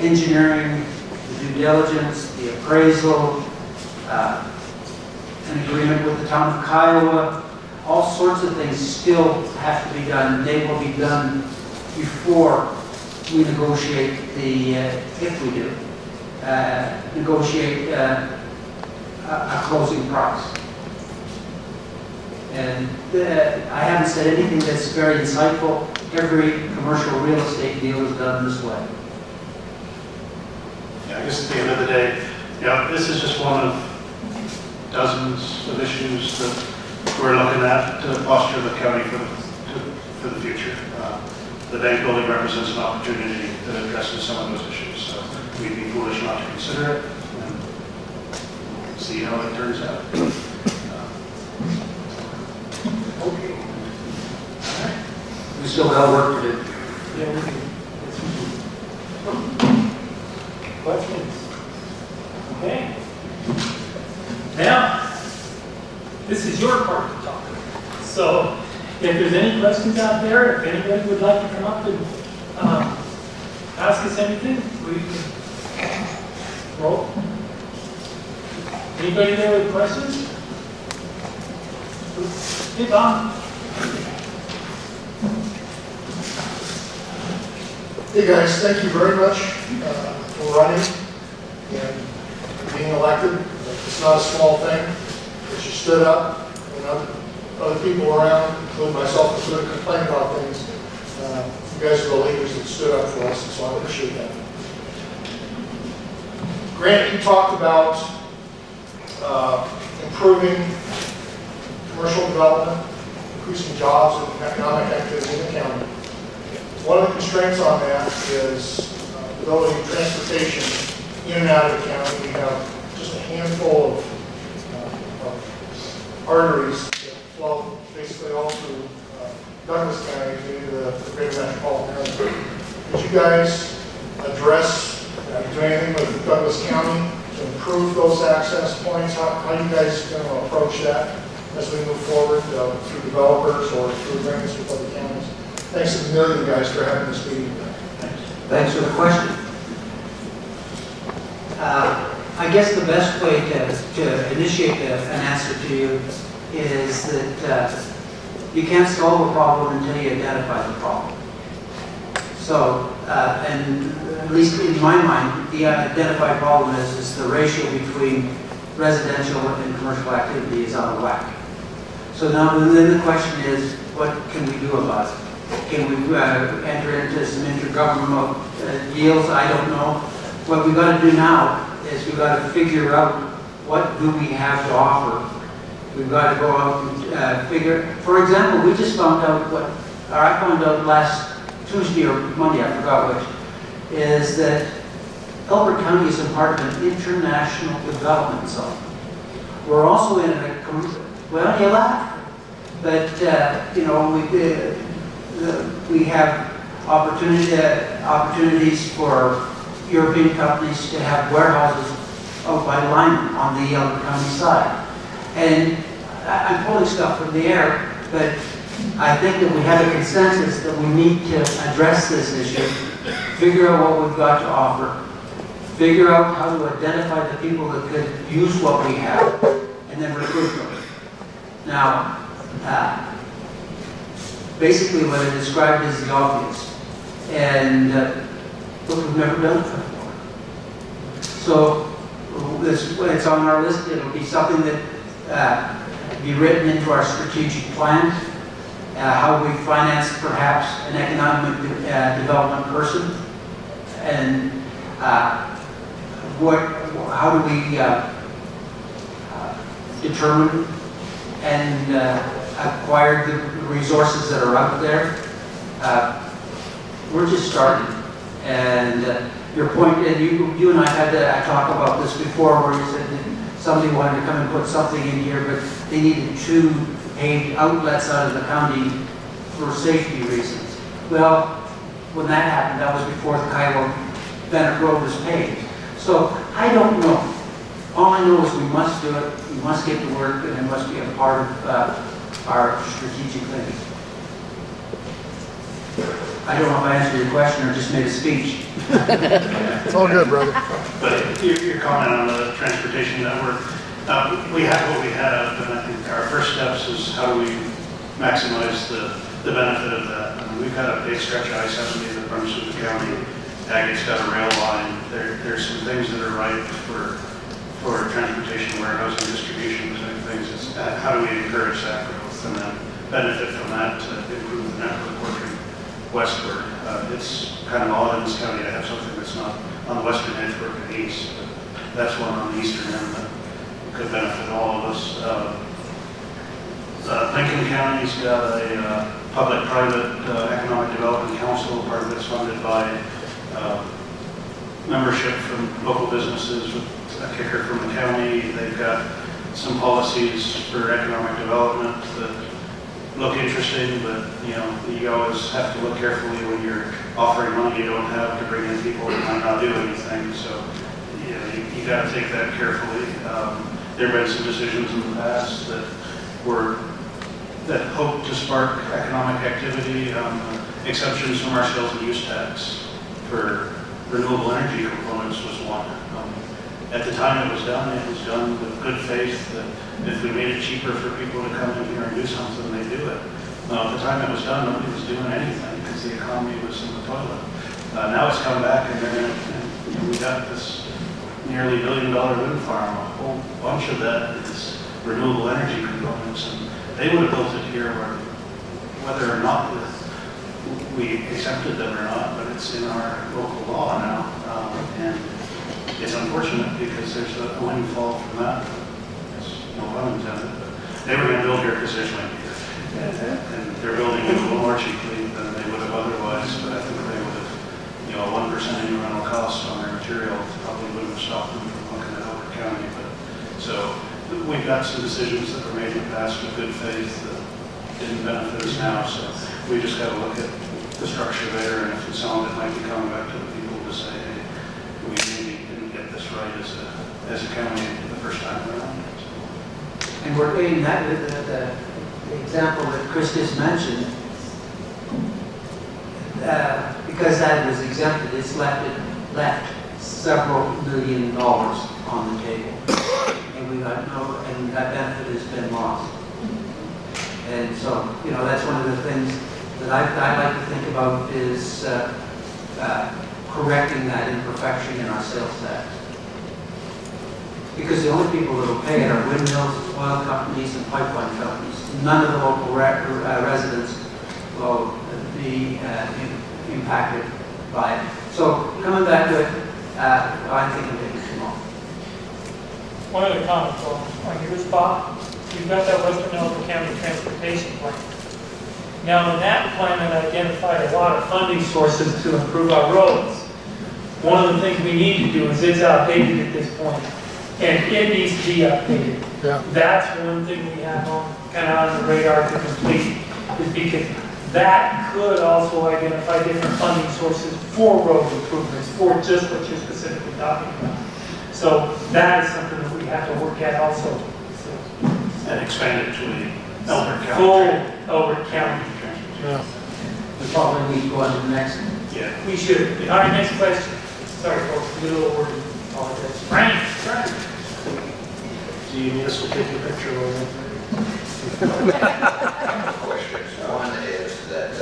engineering, the due diligence, the appraisal, an agreement with the town of Kiowa, all sorts of things still have to be done. They will be done before we negotiate if we do, negotiate a closing price. And I haven't said anything that's very insightful. Every commercial real estate deal is done this way. Yeah, I guess at the end of the day, this is just one of dozens of issues that we're looking at to posture the county for the future. The bank building represents an opportunity that addresses some of those issues. So we'd be foolish not to consider it and see how it turns out. Okay. We still have work to do. Yeah, we can. Questions? Okay. Now, this is your part to talk. So, if there's any questions out there, if anybody would like to come up and ask us anything, we can roll. Anybody there with questions? Hey, Bob. Hey guys, thank you very much for running and being elected. It's not a small thing, but you stood up and other people around, including myself, included, complained about things. You guys are the leaders that stood up for us, so I appreciate that. Grant, you talked about improving commercial development, increasing jobs and economic activity in the county. One of the constraints on that is the ability of transportation in and out of the county. We have just a handful of arteries that flow basically all through Douglas County into the greater metropolitan area. Could you guys address, do anything with Douglas County to improve those access points? How are you guys going to approach that as we move forward through developers or through agreements with other counties? Thanks a million, guys, for having this meeting today. Thanks for the question. I guess the best way to initiate an answer to you is that you can't solve a problem until you identify the problem. So, and at least in my mind, the identified problem is the ratio between residential and commercial activity is out of whack. So now then the question is, what can we do about it? Can we enter into some intergovernmental deals? I don't know. What we've got to do now is we've got to figure out what do we have to offer. We've got to go out and figure. For example, we just found out I found out last Tuesday or Monday, I forgot which, is that Elbert County is a part of an international development zone. We're also in well, you laugh. But, you know, we have opportunities for European companies to have warehouses out by Lyman on the Elbert County side. And I'm pulling stuff from the air, but I think that we have a consensus that we need to address this issue, figure out what we've got to offer, figure out how to identify the people that could use what we have, and then recruit them. Now, basically what I described is the obvious, and but we've never done it before. So it's on our list. It'll be something that be written into our strategic plan. How we finance perhaps an economic development person, and how do we determine and acquire the resources that are out there. We're just starting. And your point, and you and I had a talk about this before, where you said that somebody wanted to come and put something in here, but they needed 2 paved outlets out of the county for safety reasons. Well, when that happened, that was before the Kiowa Bennett Road was paved. So I don't know. All I know is we must do it, we must get to work, and it must be a part of our strategic thinking. I don't know if I answered your question or just made a speech. It's all good, brother. But your comment on the transportation network, we have what we have, and I think our first steps is how do we maximize the benefit of that. I mean, we've got a big stretch of I-70 that runs through the county. It's got a rail line. There's some things that are right for transportation, warehousing, distribution type things. It's how do we encourage that growth and then benefit from that to improve the network working westward. It's kind of odd in this county to have something that's not on the western edge working east. But that's one on the eastern end that could benefit all of us. Lincoln County's got a public-private economic development council. Part of it's funded by membership from local businesses with a kicker from the county. They've got some policies for economic development that look interesting, but you know, you always have to look carefully when you're offering money you don't have to bring in people that might not do anything. So you know, you got to take that carefully. There have been some decisions in the past that hope to spark economic activity. Exceptions from our sales and use tax for renewable energy components was one. At the time it was done with good faith that if we made it cheaper for people to come in here and do something, they'd do it. At the time it was done, nobody was doing anything because the economy was in the toilet. Now it's come back, and we got this nearly $1 billion wind farm. A whole bunch of that is renewable energy components, and they would have built it here whether or not we accepted them or not, but it's in our local law now. And it's unfortunate because there's a windfall from that. It's no pun intended, but they were going to build here because there's wind here. And they're building it a little more cheaply than they would have otherwise, but I think they would have, you know, a 1% incremental cost on their material probably wouldn't have stopped them from looking at Elbert County. But so we've got some decisions that were made in the past with good faith that didn't benefit us now. So we just got to look at the structure there, and if it's something that might be coming back to the people to say, hey, we maybe didn't get this right as a county the first time around. So. And we're getting that with the example that Chris just mentioned, because that was exempted, it's left several $1 million on the table, and that benefit has been lost. And so, you know, that's one of the things that I like to think about is correcting that imperfection in our sales tax. Because the only people that will pay it are windmills, oil companies, and pipeline companies. None of the local residents will be impacted by it. So coming back to it, I think I'm taking too long. One other comment on your spot. You've got that Western Elbert County Transportation Plan. Now, in that plan, it identified a lot of funding sources to improve our roads. One of the things we need to do is it's outdated at this point. And it needs to be updated. Yeah. That's one thing we have on, kind of on the radar to complete, is because that could also identify different funding sources for road improvements, for just what you're specifically talking about. So that is something that we have to work at also. So, And expand it to a Elbert County. full Elbert County. Yeah. We probably need to go on to the next one. Yeah. We should. All right, next question. Sorry, folks, a little wordy. Apologize. Frank. Do you need us to take a picture of it? Questions. One is that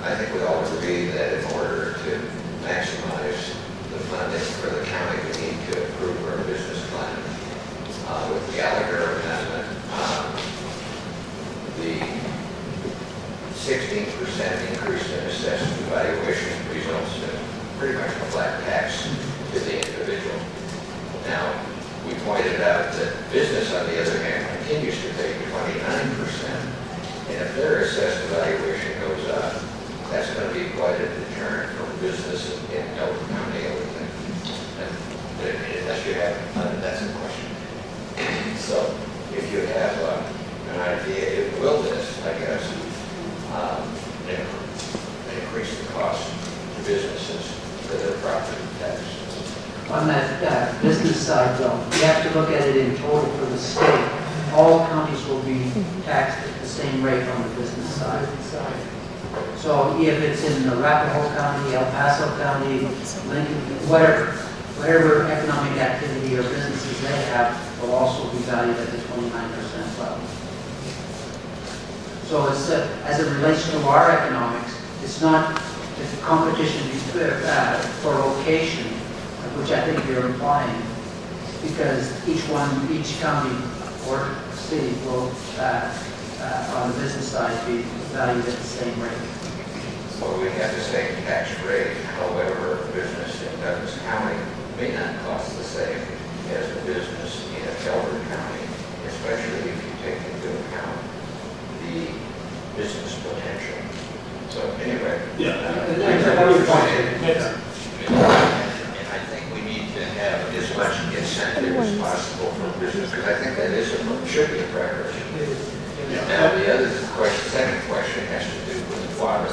I think we all agree that in order to maximize the funding for the county, we need to improve our business plan. With the Gallagher amendment, the 16% increase in assessed valuation results in pretty much a flat tax to the individual. Now, we pointed out that business, on the other hand, continues to pay 29%. And if their assessed valuation goes up, that's going to be quite a deterrent for business in Elbert County, I would think. And unless you have, that's a question. So if you have an idea, it will this, I guess, increase the cost to businesses for their property tax. On that business side, though, you have to look at it in total for the state. All counties will be taxed at the same rate on the business side. So if it's in Arapahoe County, El Paso County, Lincoln, whatever economic activity or businesses they have will also be valued at the 29% level. So it's, as it relates to our economics, it's not the competition for location, which I think you're implying, because each county or city will, on the business side, be valued at the same rate. So we have the same tax rate, however, a business in Douglas County may not cost the same as a business in Elbert County, especially if you take into account the business potential. So anyway. And I think we need to have as much incentive as possible for business, because I think that should be a priority. Now, the other question, second question has to do with water.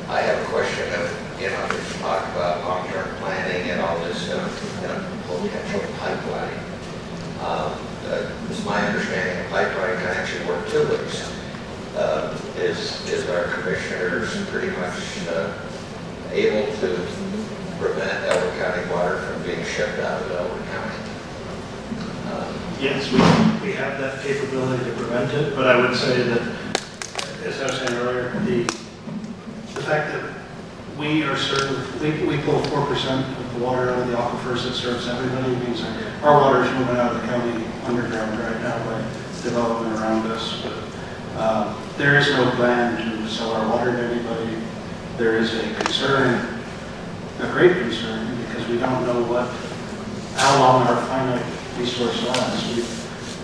I have a question of, there's talk about long-term planning and all this potential pipeline. It's my understanding a pipeline can actually work two ways. Is our commissioners pretty much able to prevent Elbert County water from being shipped out of Elbert County? Yes, we have that capability to prevent it, but I would say that, as I was saying earlier, the fact that we are we pull 4% of the water out of the aquifers that serves everybody means that our water is moving out of the county underground right now by development around us. But there is no plan to sell our water to anybody. There is a concern, a great concern, because we don't know how long our finite resource lasts. We've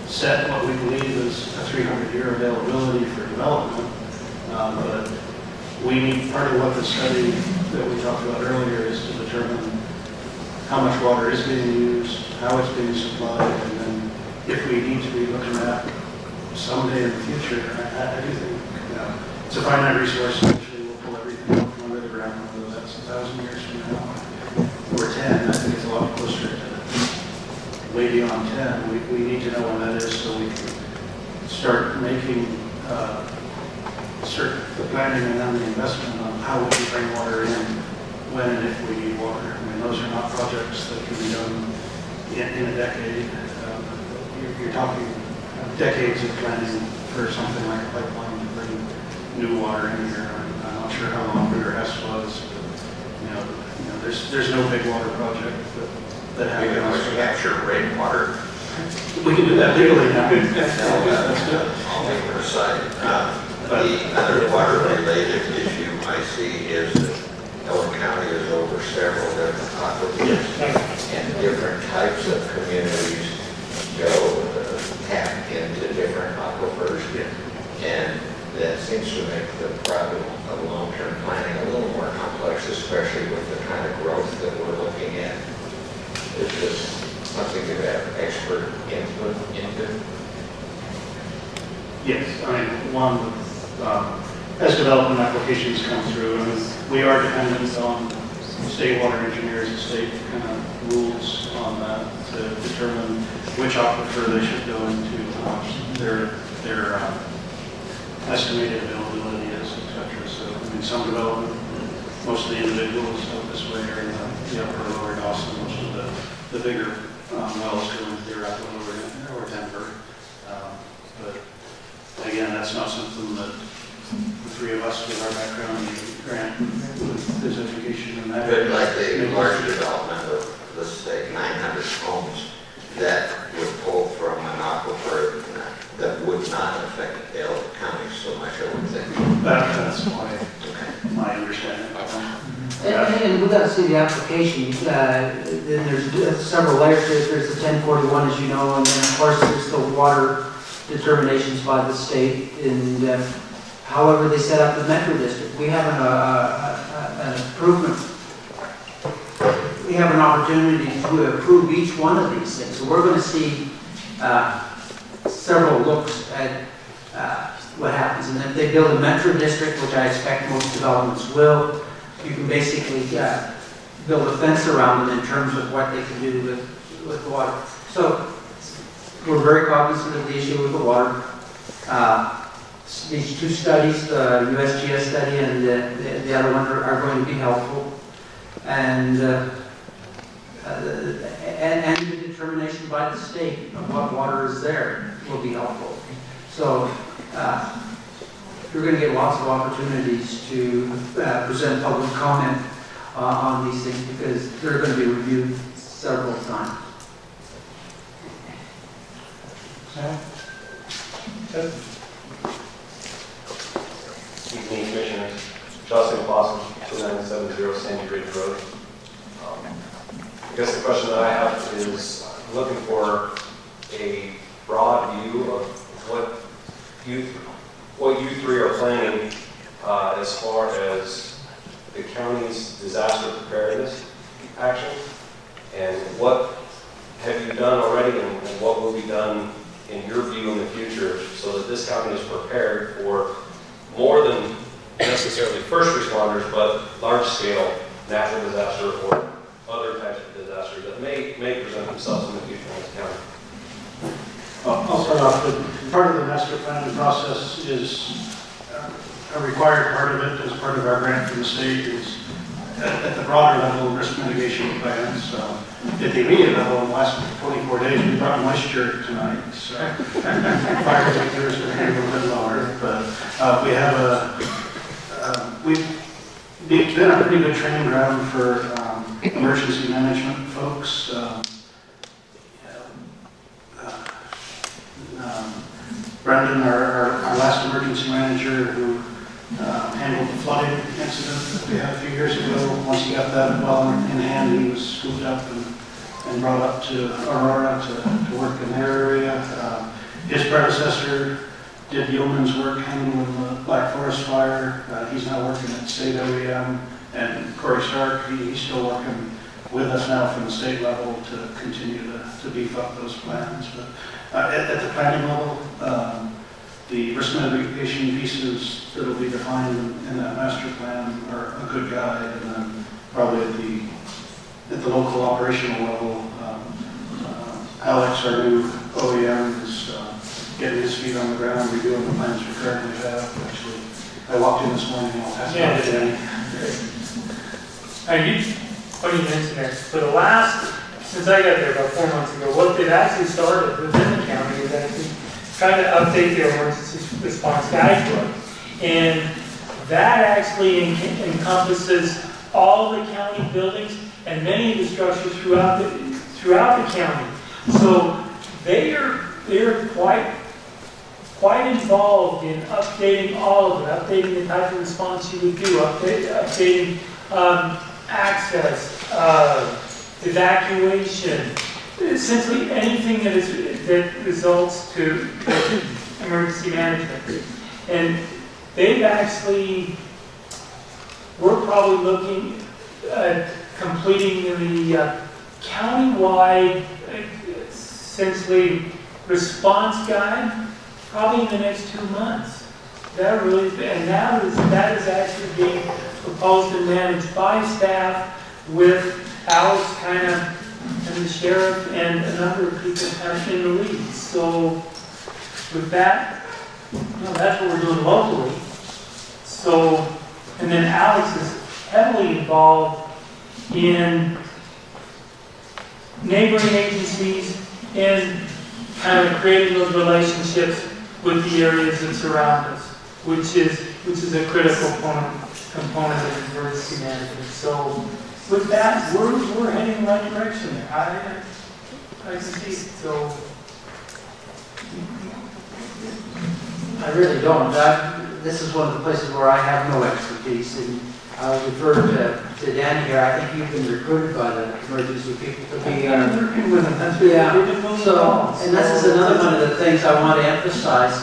set what we believe is a 300-year availability for development, but we need, part of what the study that we talked about earlier is to determine how much water is being used, how it's being supplied, and then if we need to be looking at someday in the future, I do think it's a finite resource. Eventually we'll pull everything out from under the ground, whether that's 1,000 years from now or 10. I think it's a lot closer to way beyond 10. We need to know when that is so we can start making the planning and then the investment on how we can bring water in when and if we need water. I mean, those are not projects that can be done in a decade. You're talking decades of planning for something like a pipeline to bring new water in here. I'm not sure how long River Hess was, but there's no big water project that happens. We can capture rainwater. We can do that legally now. That's good. I'll take it aside. The other water-related issue I see is that Elbert County is over several different aquifers, and different types of communities go tap into different aquifers, and that seems to make the problem of long-term planning a little more complex, especially with the kind of growth that we're looking at. Is this something you have expert input into? Yes, I mean, one, as development applications come through, and we are dependent on state water engineers and state kind of rules on that to determine which aquifer they should go into, their estimated availability is, et cetera. So, I mean, some development, most of the individuals out this way are in the upper or lower Dawson, most of the bigger wells go into their upper or Denver. But again, that's not something that the three of us with our background in grant with this education and that. But like the large development of, let's say, 900 homes that would pull from an aquifer that would not affect Elbert County so much, I would think. That's my understanding of them. And we've got to see the application. Then there's several layers to it. There's the 1041, as you know, and then of course there's the water determinations by the state. And however they set up the metro district, we have an improvement. We have an opportunity to approve each one of these things. So we're going to see several looks at what happens. And if they build a metro district, which I expect most developments will, you can basically build a fence around them in terms of what they can do with water. So we're very cognizant of the issue with the water. These two studies, the USGS study and the other one, are going to be helpful. And the determination by the state of what water is there will be helpful. So you're going to get lots of opportunities to present public comment on these things because they're going to be reviewed several times. Evening, Commissioners. Justin Blossom, 2970 Sandy Ridge Road. I guess the question that I have is I'm looking for a broad view of what you three are planning as far as the county's disaster preparedness action, and what have you done already and what will be done in your view in the future so that this county is prepared for more than necessarily first responders, but large-scale natural disaster or other types of disasters that may present themselves in the future in this county. I'll start off with part of the master planning process is a required part of it as part of our grant from the state is at the broader level risk mitigation plans. At the immediate level, in the last 24 days, we brought moisture tonight. So fire detectors are a little bit lower, but we have it's been a pretty good training ground for emergency management folks. Brendan, our last emergency manager who handled the flooding incident that we had a few years ago, once he got that well in hand, he was scooped up and brought up to Aurora to work in their area. His predecessor did yeoman's work handling the Black Forest fire. He's now working at state OEM. And Corey Stark, he's still working with us now from the state level to continue to beef up those plans. But at the planning level, the risk mitigation pieces that will be defined in that master plan are a good guide. And then probably at the local operational level, Alex, our new OEM, is getting his feet on the ground, reviewing the plans we currently have. Actually, I walked in this morning and I'll pass it on to Danny. Funny you mention that. For the last, since I got there about 4 months ago, what they've actually started within the county is actually trying to update their emergency response guidebook. And that actually encompasses all the county buildings and many of the structures throughout the county. So they are quite involved in updating all of it, updating the type of response you would do, updating access, evacuation, essentially anything that results to emergency management. And they've actually, we're probably looking at completing countywide, essentially, response guide, probably in the next 2 months. That really, and that is actually being proposed and managed by staff with Alex kind of, and the sheriff and a number of people kind of in the lead. So with that, that's what we're doing locally. So, and then Alex is heavily involved in neighboring agencies and kind of creating those relationships with the areas that surround us, which is a critical component of emergency management. So with that, we're heading in the right direction there. I can see it. So I really don't. This is one of the places where I have no expertise, and I'll refer to Danny here. I think you've been recruited by the emergency people to be working with them. That's yeah. really So, and this is another one of the things I want to emphasize,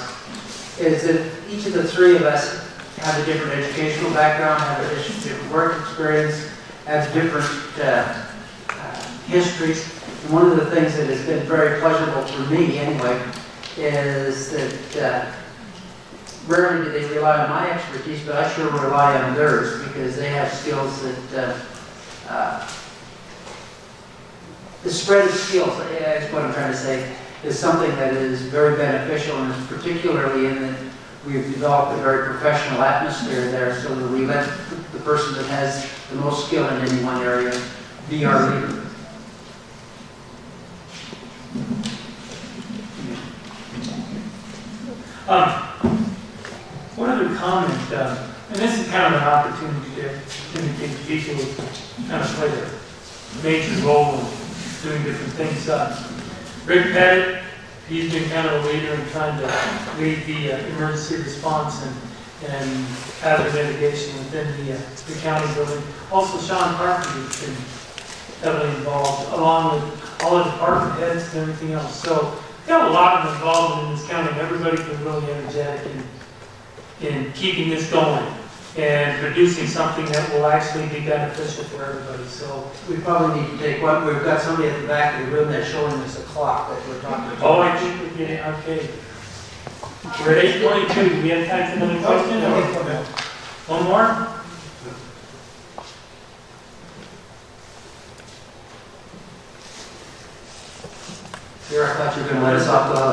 is that each of the three of us have a different educational background, have a different work experience, have different histories. And one of the things that has been very pleasurable for me, anyway, is that rarely do they rely on my expertise, but I sure rely on theirs, because they have skills that the spread of skills, that's what I'm trying to say, is something that is very beneficial, and is particularly in that we've developed a very professional atmosphere there, so that we let the person that has the most skill in any one area be our leader. One other comment, and this is kind of an opportunity to indicate people who kind of play a major role in doing different things. Rick Pettit, he's been kind of a leader in trying to lead the emergency response and hazard mitigation within the county building. Also, Sean Parker has been heavily involved, along with all the department heads and everything else. So we've got a lot of involvement in this county, and everybody's been really energetic in keeping this going and producing something that will actually be beneficial for everybody. So We probably need to take one. We've got somebody at the back of the room that's showing us a clock that we're talking about. oh, I think we're getting, okay. We're at 8:22. Do we have time for another question? Or one more? Here, I thought you were going to let us off the hook.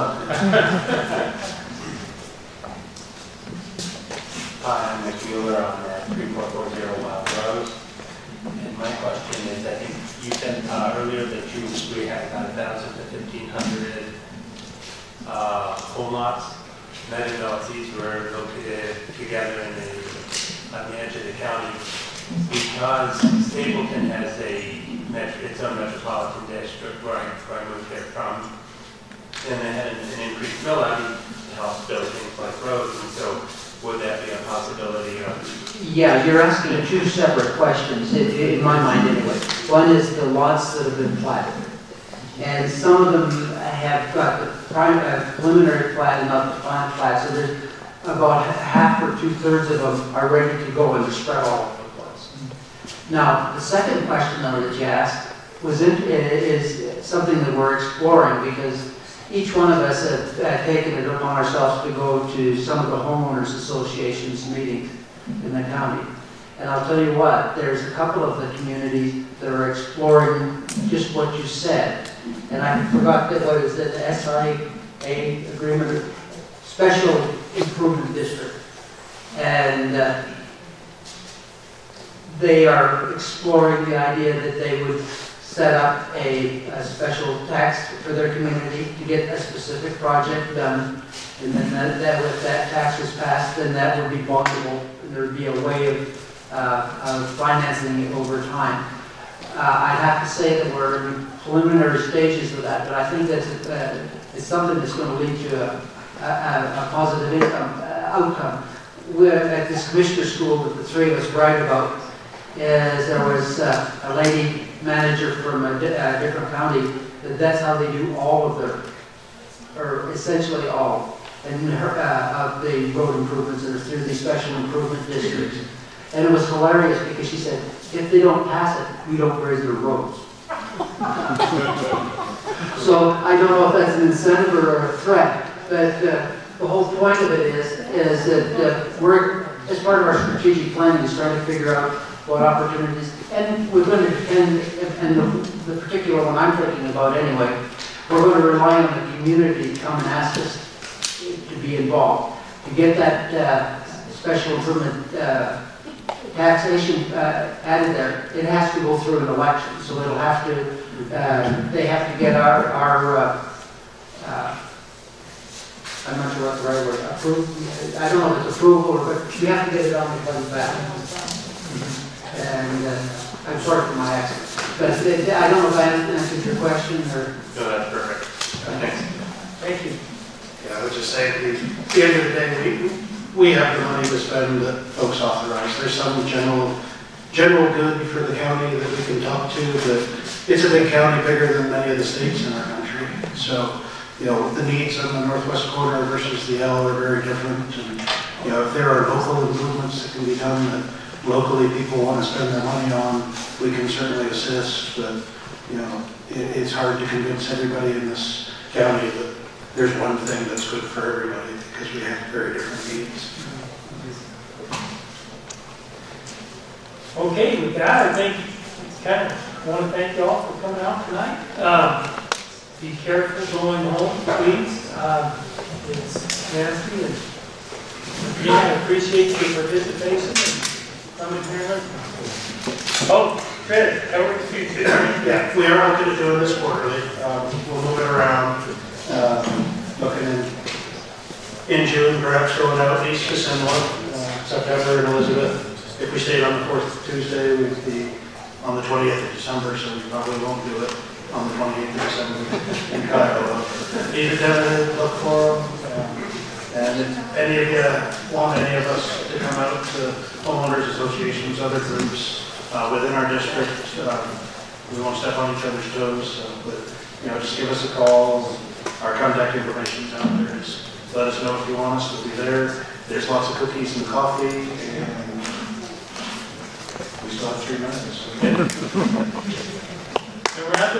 Hi, I'm Nick Mueller on 3440 Wild Rose. And my question is, I think you said earlier that we had about 1,000 to 1,500 home lots. And I didn't know if these were located together on the edge of the county. Because Stapleton has its own metropolitan district where I moved here from. And they had an increased mill levy to help build things like roads. And so would that be a possibility of? Yeah, you're asking two separate questions, in my mind anyway. One is the lots that have been platted. And some of them have got the preliminary plat and not the final plat. So there's about half or 2/3 of them are ready to go, and they're spread all over the place. Now, the second question though that you asked is something that we're exploring, because each one of us have taken it upon ourselves to go to some of the homeowners associations meetings in the county. And I'll tell you what, there's a couple of the communities that are exploring just what you said. And I forgot that, what is it, the SIA agreement, Special Improvement District. And they are exploring the idea that they would set up a special tax for their community to get a specific project done. And then if that tax was passed, then that would be bondable, and there would be a way of financing it over time. I'd have to say that we're in preliminary stages of that, but I think that it's something that's going to lead to a positive outcome. We're at this commissioner school that the three of us brag about, is there was a lady manager from a different county, that's how they do all of their, or essentially all, and of the road improvements that are through the special improvement districts. And it was hilarious because she said, if they don't pass it, we don't raise their roads. So I don't know if that's an incentive or a threat, but the whole point of it is that we're, as part of our strategic planning, is trying to figure out what opportunities, and we're going to depend, and the particular one I'm thinking about anyway, we're going to rely on the community to come and ask us to be involved. To get that special improvement taxation added there, it has to go through an election, so it'll have to, they have to get our I'm not sure what the right word, approve, I don't know if it's approval, but we have to get it on the funds back. And I'm sorry for my accent, but I don't know if I answered your question or. No, that's perfect. Thanks. Thank you. Yeah, I would just say, at the end of the day, we have the money to spend that folks authorize. There's some general good for the county that we can talk to, but it's a big county, bigger than many of the states in our country. So, you know, the needs on the northwest corner versus the L are very different. And, you know, if there are local improvements that can be done that locally people want to spend their money on, we can certainly assist. But, you know, it's hard to convince everybody in this county that there's one thing that's good for everybody because we have very different needs. Okay, with that, I think it's kind of, I want to thank you all for coming out tonight. Be careful going home, please. It's nasty, and again, I appreciate your participation and coming here. Oh, Fred, how are you today? Yeah, we are looking at doing this quarterly. We'll move it around, looking in June, perhaps going out east to Semla, September and Elizabeth. If we stayed on the 4th Tuesday, we'd be on the 20th of December, so we probably won't do it on the 28th of December in Kiowa. Either tentative, look for them. And if any of you want any of us to come out to homeowners associations, other groups within our district, we won't step on each other's toes, but you know, just give us a call. Our contact information is out there. Just let us know if you want us to be there. There's lots of cookies and coffee, and we still have 3 minutes. And we're at the